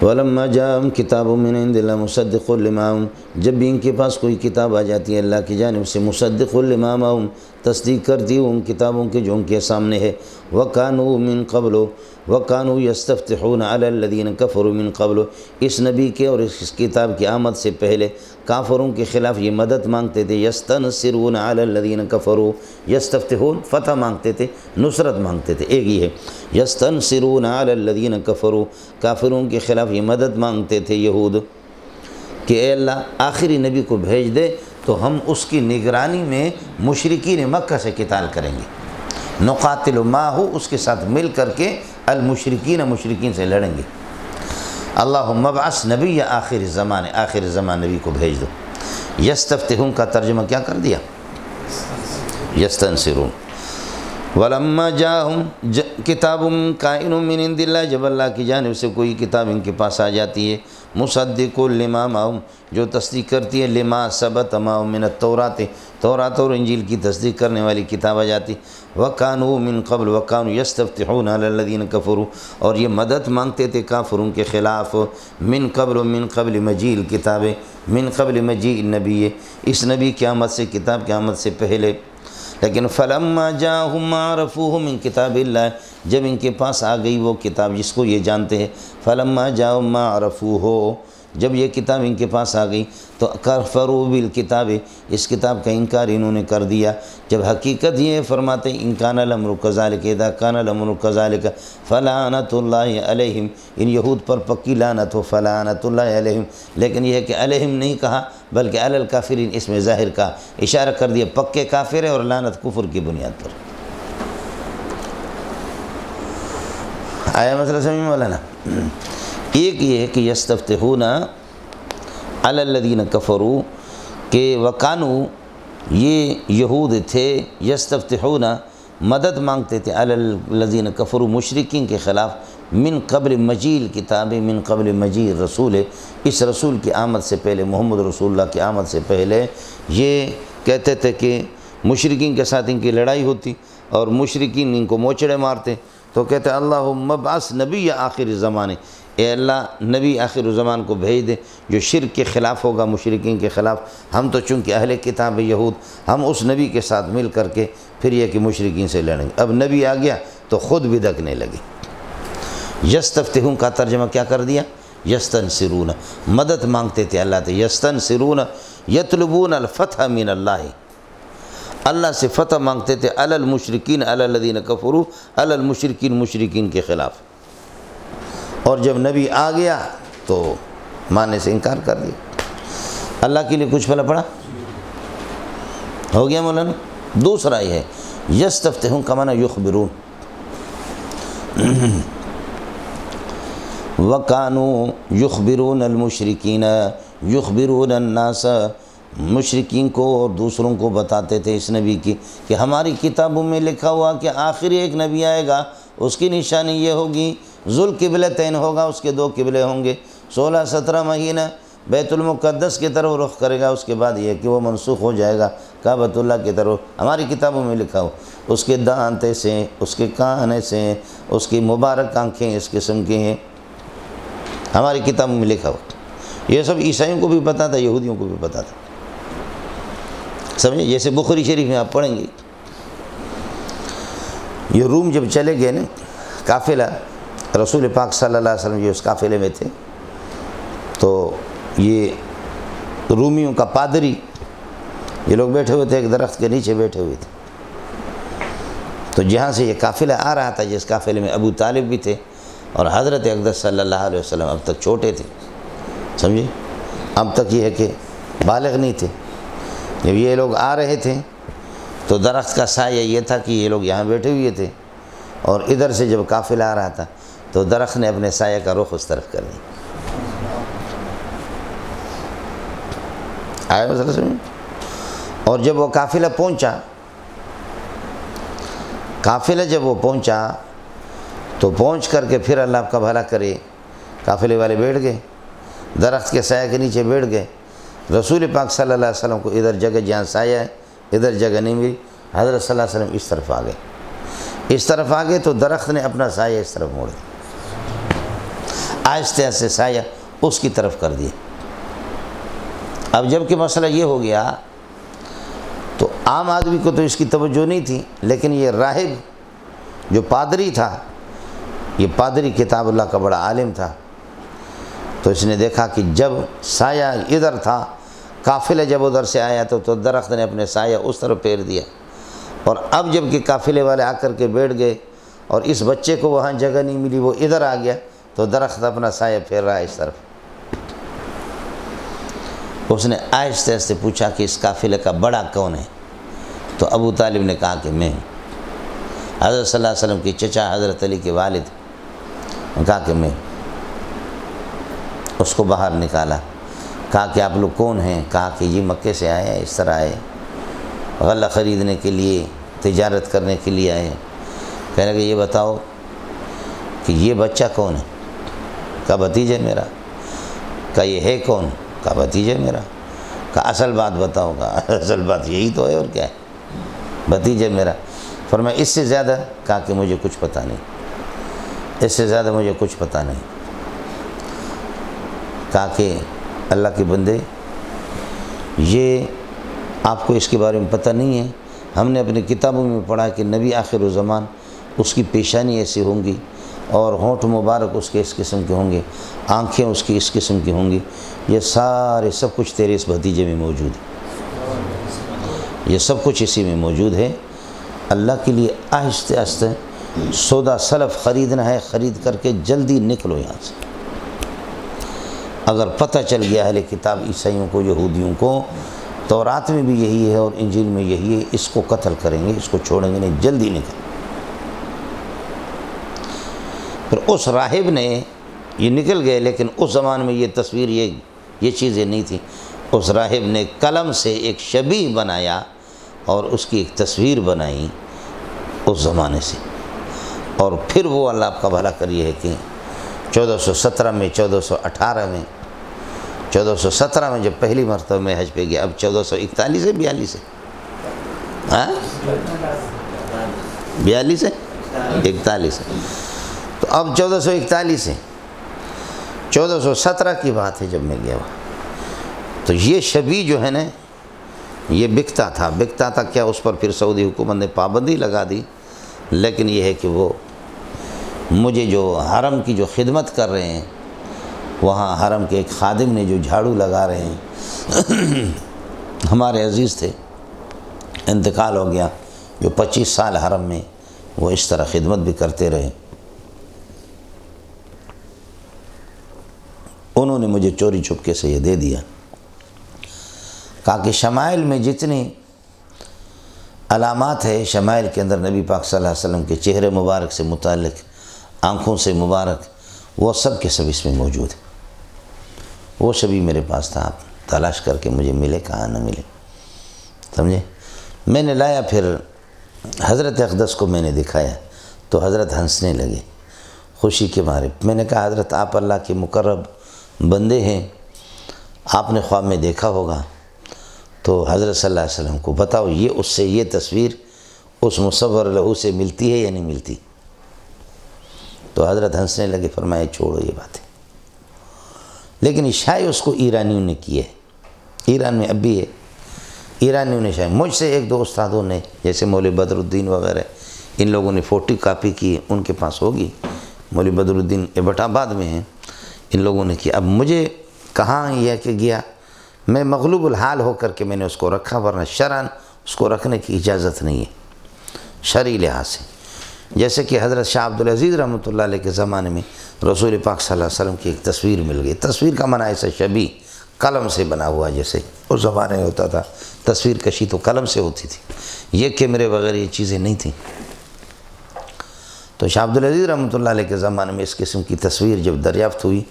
وَلَمَّا جَاءَهُمْ كِتَابٌ مِّنْ عِندِ اللَّهِ مُصَدِّقٌ لِمَا مَعَهُمْ، جب بھی ان کے پاس کوئی کتاب آ جاتی ہے اللہ کی جانب سے، مصدق لما معہم، تصدیق کرتی ہے ان کتابوں کے جو ان کے سامنے ہے، وَكَانُوا مِن قَبْلُ وَكَانُوا يَسْتَفْتِحُونَ عَلَى الَّذِينَ كَفَرُوا مِن قَبْلُ، اس نبی کے اور اس کتاب کی آمد سے پہلے کافروں کے خلاف یہ مدد مانگتے تھے، يَسْتَنْصِرُونَ عَلَى الَّذِينَ كَفَرُوا، يَسْتَفْتِحُون فتح مانگتے تھے، نصرت مانگتے تھے، ایک ہی ہے، يَسْتَنْصِرُونَ عَلَى الَّذِينَ كَفَرُوا، کافروں کے خلاف یہ مدد مانگتے تھے یہود کہ اے اللہ آخری نبی کو بھیج دے تو ہم اس کی نگرانی میں مشرکین مکہ سے قتال کریں گے، نقاتل معہ، اس کے ساتھ مل کر کے المشرکین، مشرکین سے لڑیں گے، اللہم ابعث نبی آخر زمان، آخر زمان نبی کو بھیج دو۔ یستفتحون کا ترجمہ کیا کر دیا؟ یستنصرون۔ وَلَمَّا جَاءَهُمْ كِتَابٌ كَائِنٌ مِّنْ عِندِ اللَّهِ، جب اللہ کی جانب سے کوئی کتاب ان کے پاس آ جاتی ہے، مصدق لما معہم، جو تصدیق کرتی ہے، لما ثبت معہم من التورات، تورات اور انجیل کی تصدیق کرنے والی کتاب آ جاتی، وَكَانُوا مِن قَبْلُ وَكَانُوا يَسْتَفْتِحُونَ عَلَى الَّذِينَ كَفَرُوا، اور یہ مدد مانگتے تھے کافروں کے خلاف، من قبل مجیء الکتاب، من قبل مجیء النبی، اس نبی کی آمد سے، کتاب کی آمد سے پہلے۔ لیکن فلما جاءهم ما عرفوه من کتاب اللہ، جب ان کے پاس آ گئی وہ کتاب جس کو یہ جانتے ہیں، فلما جاءهم ما عرفوه، جب یہ کتاب ان کے پاس آ گئی تو کفروا بالکتاب، اس کتاب کا انکار انہوں نے کر دیا، جب حقیقت یہ فرماتے ان کان الامر کذالک، اذا کان الامر کذالک فلعنۃ اللہ علیہم، ان یہود پر پکی لعنت ہو، فلعنۃ اللہ علیہم، لیکن یہ ہے کہ علیہم نہیں کہا بلکہ علی الکافرین، اس میں ظاہر کا اشارہ کر دیا، پکے کافر ہے اور لعنت کفر کی بنیاد پر۔ آیا مسئلہ سمجھ میں مولانا؟ ایک یہ ہے کہ یستفتحون علی الذین کفروا، کہ وکانوا، یہ یہود تھے، یستفتحون مدد مانگتے تھے، علی الذین کفروا، مشرکین کے خلاف، من قبل مجیء الکتاب، من قبل مجیء الرسول، اس رسول کی آمد سے پہلے، محمد رسول اللہ کی آمد سے پہلے یہ کہتے تھے کہ مشرکین کے ساتھ ان کی لڑائی ہوتی اور مشرکین ان کو موچڑے مارتے، تو کہتے اللہم ابعث نبی آخر زمانے، اے اللہ نبی آخر زمان کو بھیج دے جو شرک کے خلاف ہوگا، مشرکین کے خلاف، ہم تو چونکہ اہل کتاب یہود، ہم اس نبی کے ساتھ مل کر کے پھر یہ کہ مشرکین سے لڑیں گے۔ اب نبی آ گیا تو خود بھی دکنے لگے۔ یستفتحون کا ترجمہ کیا کر دیا؟ یستنصرون، مدد مانگتے تھے اللہ سے، یستنصرون یطلبون الفتح من اللہ، اللہ سے فتح مانگتے تھے علی المشرکین علی الذین کفروا، علی المشرکین، مشرکین کے خلاف۔ اور جب نبی آ گیا تو ماننے سے انکار کر دیا۔ اللہ کے لیے کچھ پھلا پڑا؟ ہو گیا مولانا؟ دوسرا یہ ہے یستفتحون کا معنی یخبرون، وَكَانُوا يُخْبِرُونَ الْمُشْرِكِينَ يُخْبِرُونَ النَّاسَ، مشرکین کو اور دوسروں کو بتاتے تھے اس نبی کی کہ ہماری کتابوں میں لکھا ہوا کہ آخری ایک نبی آئے گا، اس کی نشانی یہ ہوگی ذوالقبلتین ہوگا، اس کے 2 قبلے ہوں گے، 16-17 مہینہ بیت المقدس کی طرف رخ کرے گا، اس کے بعد یہ کہ وہ منسوخ ہو جائے گا کعبۃ اللہ کی طرف۔ ہماری کتابوں میں لکھا ہو، اس کے دانت ایسے، اس کے کان ایسے، اس کی مبارک آنکھیں اس قسم کی ہیں، ہماری کتابوں میں لکھا ہو۔ یہ سب عیسائیوں کو بھی پتہ تھا، یہودیوں کو بھی پتہ تھا، سمجھے؟ جیسے بخاری شریف میں آپ پڑھیں گے، یہ روم جب چلے گئے نا قافلہ، رسول پاک صلی اللہ علیہ وسلم جو اس قافلے میں تھے، تو یہ رومیوں کا پادری، یہ لوگ بیٹھے ہوئے تھے ایک درخت کے نیچے بیٹھے ہوئے تھے، تو جہاں سے یہ قافلہ آ رہا تھا، جس قافلے میں ابو طالب بھی تھے اور حضرت اقدس صلی اللہ علیہ وسلم اب تک چھوٹے تھے، سمجھے؟ اب تک یہ ہے کہ بالغ نہیں تھے۔ جب یہ لوگ آ رہے تھے تو درخت کا سایہ یہ تھا کہ یہ لوگ یہاں بیٹھے ہوئے تھے، اور ادھر سے جب قافلہ آ رہا تھا تو درخت نے اپنے سایہ کا رخ اس طرف کر دیا۔ آیا مسئلہ سمجھے؟ اور جب وہ قافلہ جب وہ پہنچا تو پہنچ کر کے پھر اللہ آپ کا بھلا کرے، قافلے والے بیٹھ گئے، درخت کے سایہ کے نیچے بیٹھ گئے۔ رسول پاک صلی اللہ علیہ وسلم کو ادھر جگہ جہاں سایہ ہے ادھر جگہ نہیں ملی، حضرت صلی اللہ علیہ وسلم اس طرف آ گئے تو درخت نے اپنا سایہ اس طرف موڑ دیا، آہستہ آہستہ سایہ اس کی طرف کر دیا۔ اب جب کہ مسئلہ یہ ہو گیا تو عام آدمی کو تو اس کی توجہ نہیں تھی، لیکن یہ راہب جو پادری تھا، یہ پادری کتاب اللہ کا بڑا عالم تھا، تو اس نے دیکھا کہ جب سایہ ادھر تھا، قافلہ جب ادھر سے آیا تو درخت نے اپنے سایہ اس طرف پھیر دیا، اور اب جب کہ قافلے والے آ کر کے بیٹھ گئے اور اس بچے کو وہاں جگہ نہیں ملی، وہ ادھر آ گیا تو درخت اپنا سایہ پھیر رہا ہے اس طرف۔ اس نے آہستہ آہستہ پوچھا کہ اس قافلے کا بڑا کون ہے؟ تو ابو طالب نے کہا کہ میں ہوں۔ حضرت صلی اللہ علیہ وسلم کے چچا حضرت علی کے والد نے کہا کہ میں ہوں۔ اس کو باہر نکالا، کہا کہ آپ لوگ کون ہیں؟ کہا کہ یہ مکے سے آئے ہیں، اس طرح آئے، غلہ خریدنے کے لیے، تجارت کرنے کے لیے آئے۔ کہنے لگے یہ بتاؤ کہ یہ بچہ کون ہے؟ کہا بھتیجا میرا۔ کہا یہ ہے کون؟ کہا بھتیجا میرا۔ کہا اصل بات بتاؤ۔ کہا اصل بات یہی تو ہے، اور کیا ہے، بھتیجا میرا۔ فرمایا اس سے زیادہ؟ کہا کہ مجھے کچھ پتہ نہیں، اس سے زیادہ مجھے کچھ پتہ نہیں۔ کہا کہ اللہ کے بندے، یہ آپ کو اس کے بارے میں پتہ نہیں ہے، ہم نے اپنی کتابوں میں پڑھا کہ نبی آخر الزمان اس کی پیشانی ایسی ہوں گی، اور ہونٹ مبارک اس کے اس قسم کے ہوں گے، آنکھیں اس کی اس قسم کی ہوں گی، یہ سارے سب کچھ تیرے اس بھتیجے میں موجود ہے، یہ سب کچھ اسی میں موجود ہے۔ اللہ کے لیے آہستہ آہستہ سودا سلف خریدنا ہے، خرید کر کے جلدی نکلو یہاں سے۔ اگر پتہ چل گیا اہل کتاب عیسائیوں کو، یہودیوں کو، تورات میں بھی یہی ہے اور انجیل میں یہی ہے، اس کو قتل کریں گے، اس کو چھوڑیں گے نہیں، جلدی نکل۔ پھر اس راہب نے، یہ نکل گئے، لیکن اس زمانے میں یہ تصویر، یہ چیزیں نہیں تھیں۔ اس راہب نے قلم سے ایک شبیہ بنایا اور اس کی ایک تصویر بنائی اس زمانے سے، اور پھر وہ اللہ آپ کا بھلا کریے ہے کہ 1417 میں، 1418 میں، 1417 میں جب پہلی مرتبہ میں حج پہ گیا، اب 1441 ہے، 42 ہے، ہاں 42 ہے، 41 ہے، تو اب 1441 ہے، 1417 کی بات ہے جب میں گیا وہاں۔ تو یہ شبیہ جو ہے نا، یہ بکتا تھا کیا، اس پر پھر سعودی حکومت نے پابندی لگا دی، لیکن یہ ہے کہ وہ مجھے جو حرم کی جو خدمت کر رہے ہیں، وہاں حرم کے ایک خادم نے جو جھاڑو لگا رہے ہیں، ہمارے عزیز تھے، انتقال ہو گیا، جو 25 سال حرم میں وہ اس طرح خدمت بھی کرتے رہے، انہوں نے مجھے چوری چھپکے سے یہ دے دیا، کہا کہ شمائل میں جتنی علامات ہے، شمائل کے اندر نبی پاک صلی اللہ علیہ وسلم کے چہرے مبارک سے متعلق، آنکھوں سے مبارک، وہ سب کے سب اس میں موجود ہے۔ وہ سبھی میرے پاس تھا، آپ تلاش کر کے مجھے ملے، کہاں نہ ملے، سمجھے؟ میں نے لایا، پھر حضرت اقدس کو میں نے دکھایا تو حضرت ہنسنے لگے خوشی کے مارے۔ میں نے کہا حضرت آپ اللہ کے مقرب بندے ہیں، آپ نے خواب میں دیکھا ہوگا، تو حضرت صلی اللہ علیہ وسلم کو بتاؤ یہ اس سے یہ تصویر اس مصور لہو سے ملتی ہے یا نہیں ملتی؟ تو حضرت ہنسنے لگے، فرمایا چھوڑو یہ باتیں، لیکن شائع اس کو ایرانیوں نے کی ہے، ایران میں اب بھی ہے، ایرانیوں نے شائع، مجھ سے ایک دو استادوں نے جیسے مولوی بدر الدین وغیرہ، ان لوگوں نے فوٹو کاپی کی، ان کے پاس ہوگی، مولوی بدر الدین ایبٹ آباد میں ہیں، ان لوگوں نے کیا۔ اب مجھے کہاں یہ کہ گیا، میں مغلوب الحال ہو کر کے میں نے اس کو رکھا، ورنہ شرعاً اس کو رکھنے کی اجازت نہیں ہے شرعی لحاظ سے۔ جیسے کہ حضرت شاہ عبدالعزیز رحمۃ اللہ علیہ کے زمانے میں رسول پاک صلی اللہ علیہ وسلم کی ایک تصویر مل گئی، تصویر کا معنی ایسا شبیہ، قلم سے بنا ہوا، جیسے اس زمانے میں ہوتا تھا، تصویر کشی تو قلم سے ہوتی تھی، یہ کیمرے وغیرہ یہ چیزیں نہیں تھیں۔ تو شاہ عبدالعزیز رحمۃ اللہ علیہ کے زمانے میں اس قسم کی تصویر جب دریافت ہوئی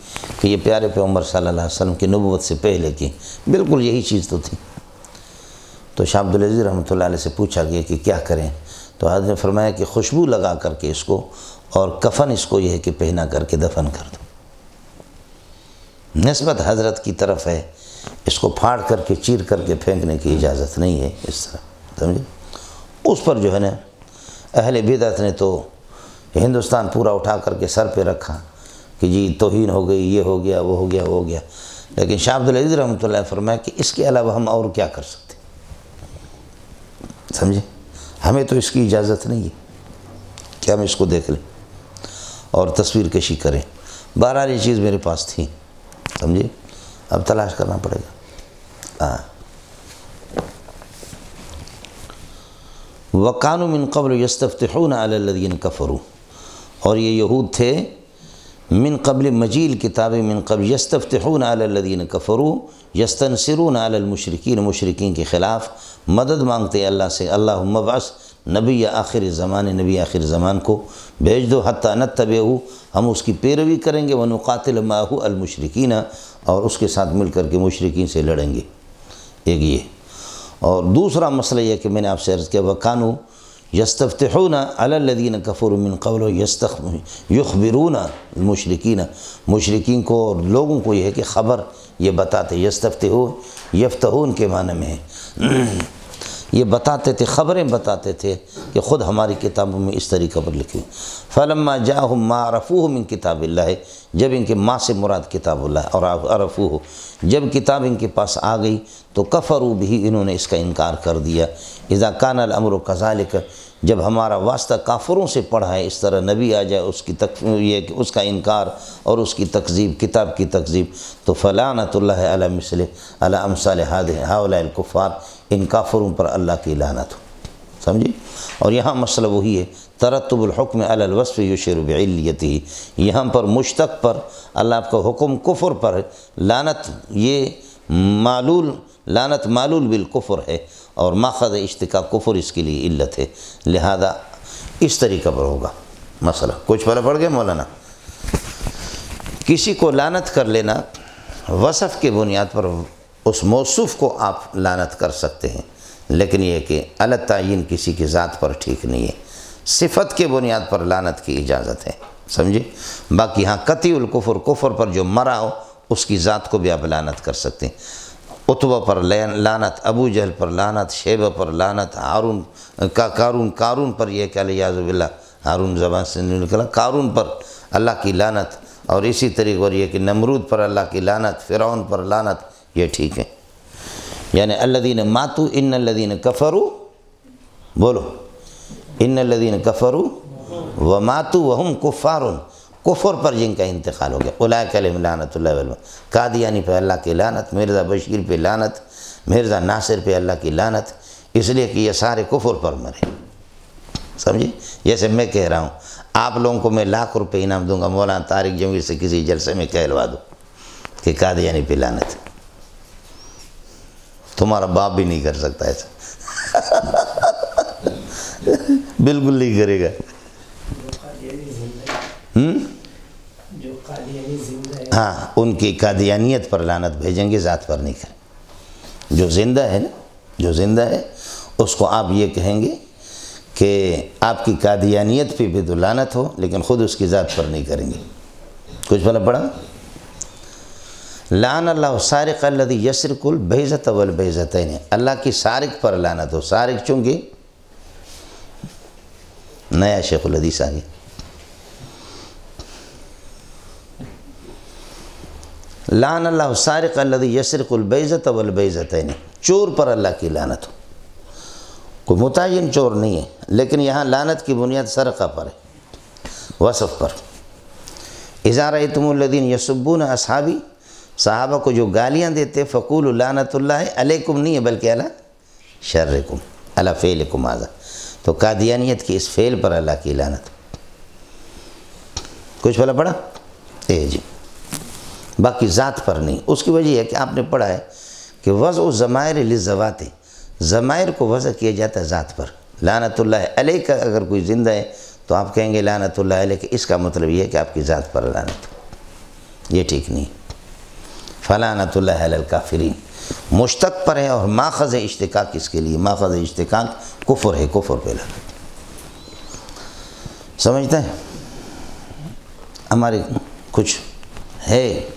کہ یہ پیارے پیغمبر صلی اللہ علیہ وسلم کی نبوت سے پہلے کی، بالکل یہی چیز تو تھی، تو شاہ عبدالعزیز رحمۃ اللہ علیہ سے پوچھا گیا کہ کیا کریں، تو حضرت نے فرمایا کہ خوشبو لگا کر کے اس کو، اور کفن اس کو یہ ہے کہ پہنا کر کے دفن کر دو، نسبت حضرت کی طرف ہے، اس کو پھاڑ کر کے چیر کر کے پھینکنے کی اجازت نہیں ہے، اس طرح سمجھے۔ اس پر جو ہے نا اہل بدعت نے تو ہندوستان پورا اٹھا کر کے سر پہ رکھا کہ جی توہین ہو گئی، یہ ہو گیا، وہ ہو گیا، وہ ہو گیا، لیکن شاہ عبدالعزیز رحمۃ اللہ نے فرمایا کہ اس کے علاوہ ہم اور کیا کر سکتے، سمجھے، ہمیں تو اس کی اجازت نہیں ہے کہ ہم اس کو دیکھ لیں اور تصویر کشی کریں۔ بہرحال یہ چیز میرے پاس تھی، سمجھے، اب تلاش کرنا پڑے گا۔ وَكَانُوا مِن قَبْلُ يَسْتَفْتِحُونَ عَلَى الَّذِينَ كَفَرُوا، اور یہ یہود تھے من قبل مجیل کتاب من قبل یستفتحون علی الذین کفروا یستنصرون علی المشرکین، مشرکین کے خلاف مدد مانگتے اللہ سے، اللہم ابعث نبی آخر زمان، نبی آخر زمان کو بھیج دو، حتی نتبعہ، ہم اس کی پیروی کریں گے، ونقاتل معہ المشرکین، اور اس کے ساتھ مل کر کے مشرکین سے لڑیں گے، ایک یہ۔ اور دوسرا مسئلہ یہ کہ میں نے آپ سے عرض کیا، وَكَانُوا یستفتحون علی الذین کفروا من قبل یخبرون المشرکین، مشرکین کو اور لوگوں کو یہ ہے کہ خبر یہ بتاتے، یفتحون کے معنی میں ہے، یہ بتاتے تھے، خبریں بتاتے تھے کہ خود ہماری کتابوں میں اس طریقہ پر لکھی۔ فلما جاءہم ما عرفوہ من کتاب اللہ، جب ان کے ما سے مراد کتاب اللہ اور عرفوہ، جب کتاب ان کے پاس آ گئی تو کفروا بھی، انہوں نے اس کا انکار کر دیا۔ اذا کان الامر کذالک، جب ہمارا واسطہ کافروں سے پڑھا ہے، اس طرح نبی آ جائے اس کا انکار اور اس کی تکذیب، کتاب کی تکذیب، تو فلعنۃ اللہ علی امثال ہؤلاء الکفار، ان کافروں پر اللہ کی لعنت ہو، سمجھے۔ اور یہاں مسئلہ وہی ہے، ترتب الحکم علی الوصف یشیر بعلیتہ، یہاں پر مشتق پر اللہ کا حکم کفر پر، لعنت یہ لعنت معلول بالکفر ہے، اور ماخذ اشتقاق کفر اس کے لیے علت ہے، لہذا اس طریقہ پر ہوگا مسئلہ۔ کچھ پڑھ گئے مولانا؟ کسی کو لعنت کر لینا وصف کے بنیاد پر، اس موصوف کو آپ لعنت کر سکتے ہیں، لیکن یہ کہ الگ تعین کسی کی ذات پر ٹھیک نہیں ہے، صفت کے بنیاد پر لعنت کی اجازت ہے، سمجھے۔ باقی ہاں قطعی الکفر، کفر پر جو مرا ہو اس کی ذات کو بھی آپ لعنت کر سکتے ہیں۔ عتبہ پر لعنت، ابو جہل پر لعنت، شیبہ پر لعنت، قارون پر یہ کہ الیاذ باللہ، ہارون زبان سے نکلا، قارون پر اللہ کی لعنت، اور اسی طریقے اور یہ کہ نمرود پر اللہ کی لعنت، فرعون پر لعنت، یہ ٹھیک ہے۔ یعنی الذین ماتوا ان الذین کفروا، بولو ان الذین کفروا وماتوا وهم کفار، کفر پر جن کا انتقال ہو گیا، اولئک علیہم لعنۃ اللہ والملائکہ، قادیانی پہ اللہ کی لعنت، مرزا بشیر پہ لعنت، مرزا ناصر پہ اللہ کی لعنت، اس لیے کہ یہ سارے کفر پر مرے. سمجھے؟ جیسے میں کہہ رہا ہوں آپ لوگوں کو میں لاکھ روپے انعام دوں گا، مولانا طارق جمویر سے کسی جلسے میں کہلوا دو کہ قادیانی پہ لعنت. تمہارا باپ بھی نہیں کر سکتا ایسا. بالکل نہیں کرے گا. ہاں ان کی قادیانیت پر لعنت بھیجیں گے، ذات پر نہیں کریں. جو زندہ ہے نا، جو زندہ ہے اس کو آپ یہ کہیں گے کہ آپ کی قادیانیت پہ بھی تو لعنت ہو، لیکن خود اس کی ذات پر نہیں کریں گے. کچھ بھلا پڑا؟ لعن اللہ سارق الذی یسرق البیضۃ والبیضتین، اللہ کی سارق پر لعنت ہو. سارق چونکہ نیا شیخ الحدیث آ گیا. لعن اللہ سارق الذی یسرق البیضۃ والبیضتین، چور پر اللہ کی لعنت ہو. کوئی متعین چور نہیں ہے، لیکن یہاں لعنت کی بنیاد سرقہ پر ہے، وصف پر. اذا رأیتم الذین یسبون اصحابی، صحابہ کو جو گالیاں دیتے، فقولوا لعنت اللہ علیکم نہیں ہے بلکہ علی شرکم، علی فعلکم ھذا. تو قادیانیت کی اس فعل پر اللہ کی لعنت. کچھ بھلا پڑا؟ جی. باقی ذات پر نہیں. اس کی وجہ ہے کہ آپ نے پڑھا ہے کہ وضع ضمائر للذوات، ضمائر کو وضع کیا جاتا ہے ذات پر. لعنت اللہ علیہ کا اگر کوئی زندہ ہے تو آپ کہیں گے لعنت اللہ علیہ، کہ اس کا مطلب یہ ہے کہ آپ کی ذات پر لعنت ہو. یہ ٹھیک نہیں. فلعنت اللہ علی الکافرین مشتق پر ہے، اور ماخذ اشتقاق اس کے لیے، ماخذ اشتقاق کفر ہے، کفر پہ لعنت. سمجھتے ہیں؟ ہمارے کچھ ہے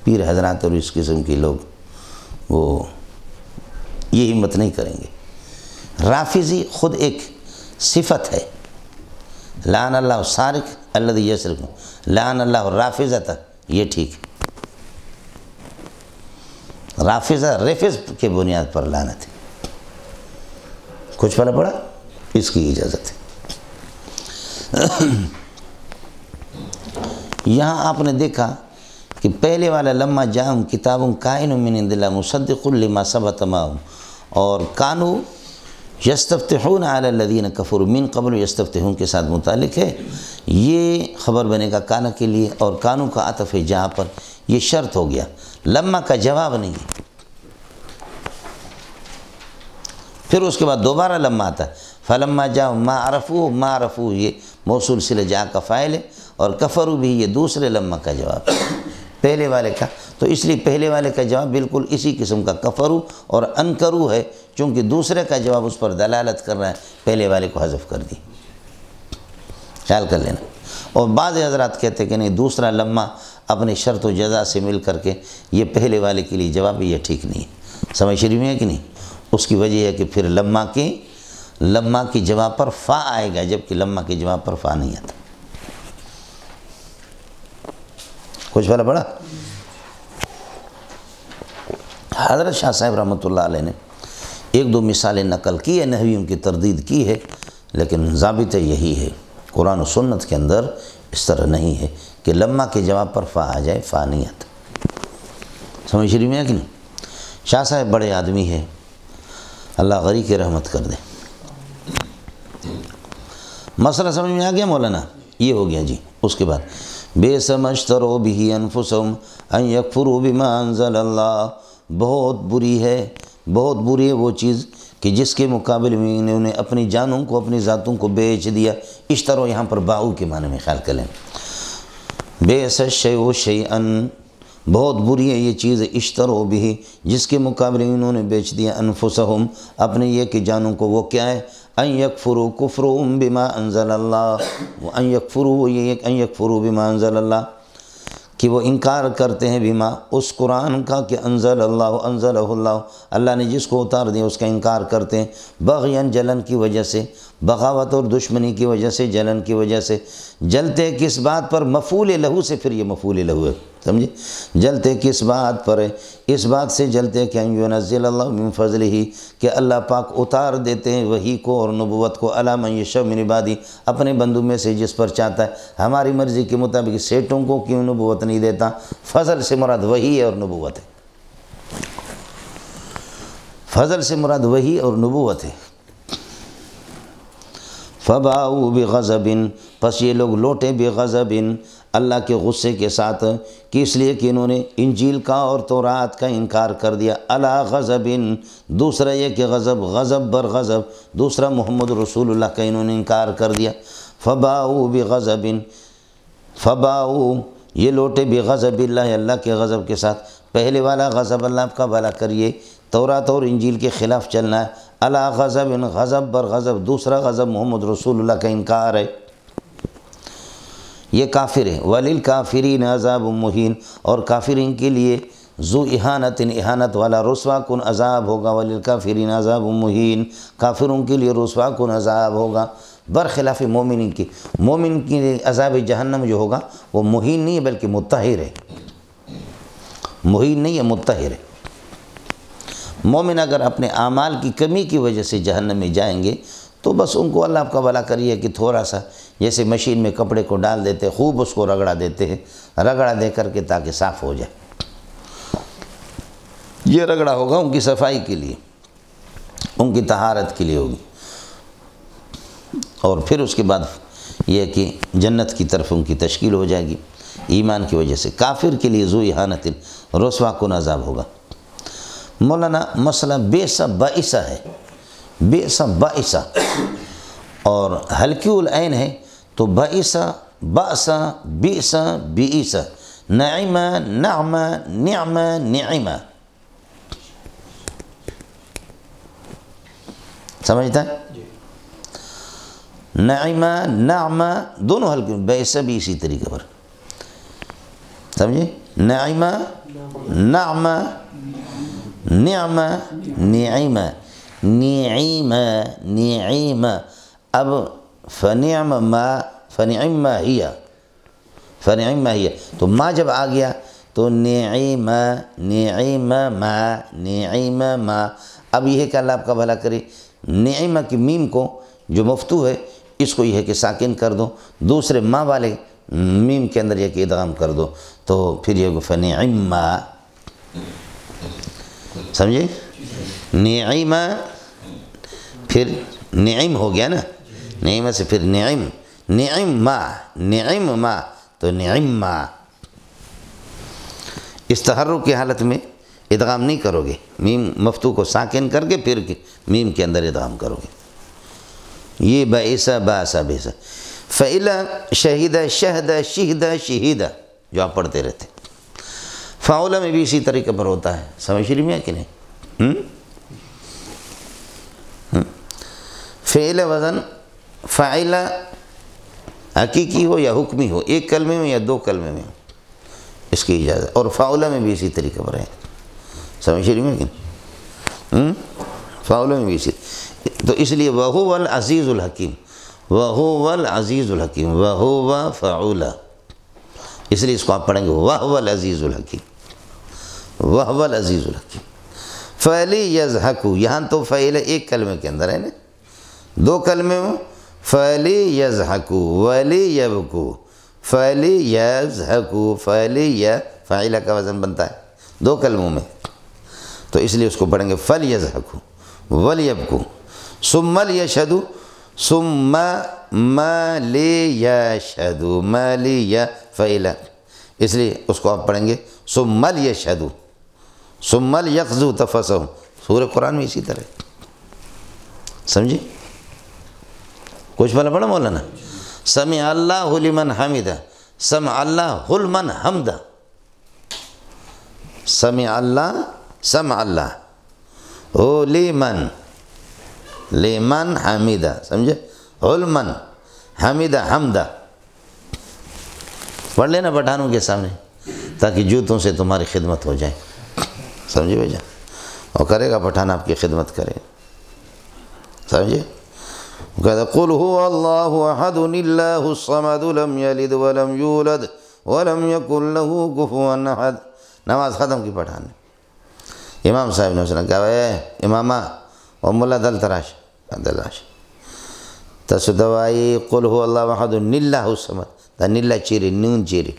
پیر حضرات اور اس قسم کے لوگ، وہ یہ ہمت نہیں کریں گے. رافضی خود ایک صفت ہے. لعن اللہ سارق الذی یسرق، لعن اللہ رافضۃ، یہ ٹھیک ہے. رافضہ رفض کے بنیاد پر لعنت ہے. کچھ پھلا پڑا؟ اس کی اجازت ہے. یہاں آپ نے دیکھا کہ پہلے والا لما جاءہم کتاب کائن من عند اللہ مصدق لما ثبت معہم، اور کانوا یستفتحون علی الذین کفروا من قبل یستفتحون کے ساتھ متعلق ہے. یہ خبر بنے گا کانا کے لیے، اور کانو کا عطف ہے جہاں پر یہ شرط ہو گیا، لما کا جواب نہیں ہے. پھر اس کے بعد دوبارہ لما آتا ہے، فلما جاءہم ما عرفوا، یہ موصول صلہ جاء کا فاعل ہے، اور کفروا بھی یہ دوسرے لما کا جواب پہلے والے کا. تو اس لیے پہلے والے کا جواب بالکل اسی قسم کا کفروا اور انکروا ہے، چونکہ دوسرے کا جواب اس پر دلالت کر رہا ہے، پہلے والے کو حذف کر دی. خیال کر لینا. اور بعض حضرات کہتے ہیں کہ نہیں، دوسرا لما اپنے شرط و جزا سے مل کر کے یہ پہلے والے کے لیے جواب ہے، یہ ٹھیک نہیں ہے. سمجھ شریف میں ہے کہ نہیں؟ اس کی وجہ ہے کہ پھر لما کی جواب پر فا آئے گا، جبکہ لما کی جواب پر فا نہیں آتا. کچھ والا پڑا؟ حضرت شاہ صاحب رحمۃ اللہ علیہ نے ایک دو مثالیں نقل کی ہے، نحویوں کی تردید کی ہے، لیکن ضابطہ یہی ہے، قرآن و سنت کے اندر اس طرح نہیں ہے کہ لما کے جواب پر فا آ جائے، فا نہیں آتا. سمجھ شریف میں ہے کہ نہیں؟ شاہ صاحب بڑے آدمی ہے، اللہ غری کے رحمت کر دے. مسئلہ سمجھ میں آ گیا مولانا؟ یہ ہو گیا جی. اس کے بعد بئس ما اشتروا به انفسهم ان یکفروا بما انزل اللہ، بہت بری ہے، بہت بری ہے وہ چیز کہ جس کے مقابل میں انہوں نے اپنی جانوں کو، اپنی ذاتوں کو بیچ دیا. اشتروا یہاں پر باؤ کے معنی میں خیال کریں. بئس الشیء شیئا، بہت بری ہے یہ چیز، اشتروا به جس کے مقابلے میں انہوں نے بیچ دیا، انفسهم اپنے یہ کہ جانوں کو. وہ کیا ہے؟ ان یکفروا کفرهم بما انزل اللہ، ان یکفروا یہ ان یکفروا بما انزل اللہ، کہ وہ انکار کرتے ہیں بما اس قرآن کا کہ انزل انزلہ اللہ، اللہ نے جس کو اتار دیا اس کا انکار کرتے ہیں. بغیاً جلن کی وجہ سے، بغاوت اور دشمنی کی وجہ سے، جلن کی وجہ سے. جلتے کس بات پر؟ مفعول لہو سے، پھر یہ مفعول لہو ہے. سمجھے؟ جلتے کس بات پر ہے؟ اس بات سے جلتے کہ ان ينزل اللہ من فضلہ، کہ اللہ پاک اتار دیتے ہیں وحی کو اور نبوت کو علی من یشاء من عبادی، اپنے بندوں میں سے جس پر چاہتا ہے۔ ہماری مرضی کے مطابق سیٹوں کو کیوں نبوت نہیں دیتا؟ فضل سے مراد وحی ہے اور نبوت ہے، فضل سے مراد وحی اور نبوت ہے۔ فباؤوا بغضب، پس یہ لوگ لوٹے بغضب، اللہ کے غصے کے ساتھ، کہ اس لیے کہ انہوں نے انجیل کا اور تورات کا انکار کر دیا۔ علی غضب، دوسرا یہ کہ غضب بر غضب، دوسرا محمد رسول اللہ کا انہوں نے انکار کر دیا۔ فباؤوا بغضب، فباؤوا یہ لوٹے بغضب اللہ، اللہ کے غضب کے ساتھ۔ پہلے والا غضب اللہ کا بھلا کریے، تورات اور انجیل کے خلاف چلنا ہے۔ علی غضب، غضب بر غضب، دوسرا غضب محمد رسول اللہ کا انکار ہے، یہ کافر ہے۔ وَلِلْكَافِرِينَ عَذَابٌ مُّهِينٌ، اور کافرین کے لیے ذو اہانت، اہانت والا رسوا کن عذاب ہوگا۔ وَلِلْكَافِرِينَ عَذَابٌ مُّهِينٌ، کافروں کے لیے رسوا کن عذاب ہوگا، برخلاف مومنین کی۔ مومن کی عذاب جہنم جو ہوگا وہ مہین نہیں ہے بلکہ مطہر ہے، مہین نہیں ہے مطہر ہے۔ مومن اگر اپنے اعمال کی کمی کی وجہ سے جہنم میں جائیں گے تو بس ان کو اللہ کا بھلا کریے کہ تھوڑا سا جیسے مشین میں کپڑے کو ڈال دیتے، خوب اس کو رگڑا دیتے ہیں، رگڑا دے کر کے تاکہ صاف ہو جائے، یہ رگڑا ہوگا ان کی صفائی کے لیے، ان کی طہارت کے لیے ہوگی، اور پھر اس کے بعد یہ کہ جنت کی طرف ان کی تشکیل ہو جائے گی ایمان کی وجہ سے۔ کافر کے لیے ذو اہانت، رسوا کن عذاب ہوگا۔ مولانا مسئلہ بئس بائس ہے، بئس بائس، اور ہلکی العین ہے تو بائس بأس بئس بئس، نعم نعم نعم نعم، سمجھتا ہے؟ نعم نعم دونوں ہلکی، بئس بھی اسی طریقے پر، سمجھے؟ نعم نعم نعم نعم نعیم نعیم، اب فنعم ما فنعم ما ہی، فنعم ما ہی، تو ما جب آ گیا تو نعیم نعیم ما نعیم ما۔ اب یہ ہے کہ اللہ آپ کا بھلا کرے، نعیم کی میم کو جو مفتوح ہے اس کو یہ ہے کہ ساکن کر دو، دوسرے ما والے میم کے اندر یہ کہ ادغام کر دو، تو پھر یہ فنعم ما، سمجھے؟ نعیم پھر نعیم ہو گیا نا، نعیم سے پھر نعیم، نعم ما، نعم ما تو نعم ما، اس تحرک کی حالت میں ادغام نہیں کرو گے، میم مفتوح کو ساکن کر کے پھر میم کے اندر ادغام کرو گے، یہ بائسا باسا بیسا۔ فعلا شہیدہ شہدہ شہدہ شہیدہ جو آپ پڑھتے رہتے، فعلا میں بھی اسی طریقے پر ہوتا ہے، سمجھ رہی میں کہ نہیں؟ فعل وزن فعلا حقیقی ہو یا حکمی ہو، ایک کلمے میں یا دو کلمے میں، اس کی اجازت، اور فعلا میں بھی اسی طریقے پر ہے، سمجھ رہی میں کہ نہیں؟ فعلا میں بھی اسی، تو اس لیے وَهُوَ الْعَزِيزُ الْحَكِيمُ، وَهُوَ الْعَزِيزُ الْحَكِيمُ، وَهُوَ فَعُولَ، اس لیے اس کو آپ پڑھیں گے وَهُوَ الْعَزِيزُ الْحَكِيمُ، وَهُوَ الْعَزِيزُ الْحَكِيمُ۔ فَلِيَضْحَكُوا، یہاں تو فعل ایک کلمے کے اندر ہے نا، دو کلمے میں فَلِيَضْحَكُوا وَلِيَبْكُوا، فَلِيَضْحَكُوا فاعلہ کا وزن بنتا ہے دو کلموں میں، تو اس لیے اس کو پڑھیں گے فَلِيَضْحَكُوا وَلِيَبْكُوا، ثُمَّ لِيَشْهَدُوا، ثُمَّ مَا لِيَشْهَدُوا، مَا لِيَ فعلہ، اس لیے اس کو آپ پڑھیں گے ثُمَّ لِيَشْهَدُوا ثُمَّ لِيَقْضُوا تَفَثَهُمْ، سورہ قرآن میں اسی طرح، سمجھے؟ کچھ بلا پڑھا مولانا؟ سمع اللہ لمن حمدہ، سمع اللہ لمن حمدہ، سمع اللہ لمن لمن حمدہ، سمجھے؟ لمن حمدہ حمدہ، پڑھ لینا پٹھانوں کے سامنے تاکہ جوتوں سے تمہاری خدمت ہو جائے، سمجھے بھائی؟ اور کرے گا پٹھان آپ کی خدمت کرے، سمجھے؟ کہتا قل هو اللہ احد اللہ الصمد لم یلد ولم یولد ولم يكن له كفوا احد. نماز ختم کی پڑھانے امام صاحب نے اس نے کہا اے امامہ و ملا دل تراش تاسو دوائی قل هو الله احد نلہ الصمد دا نلہ چیری نون چیری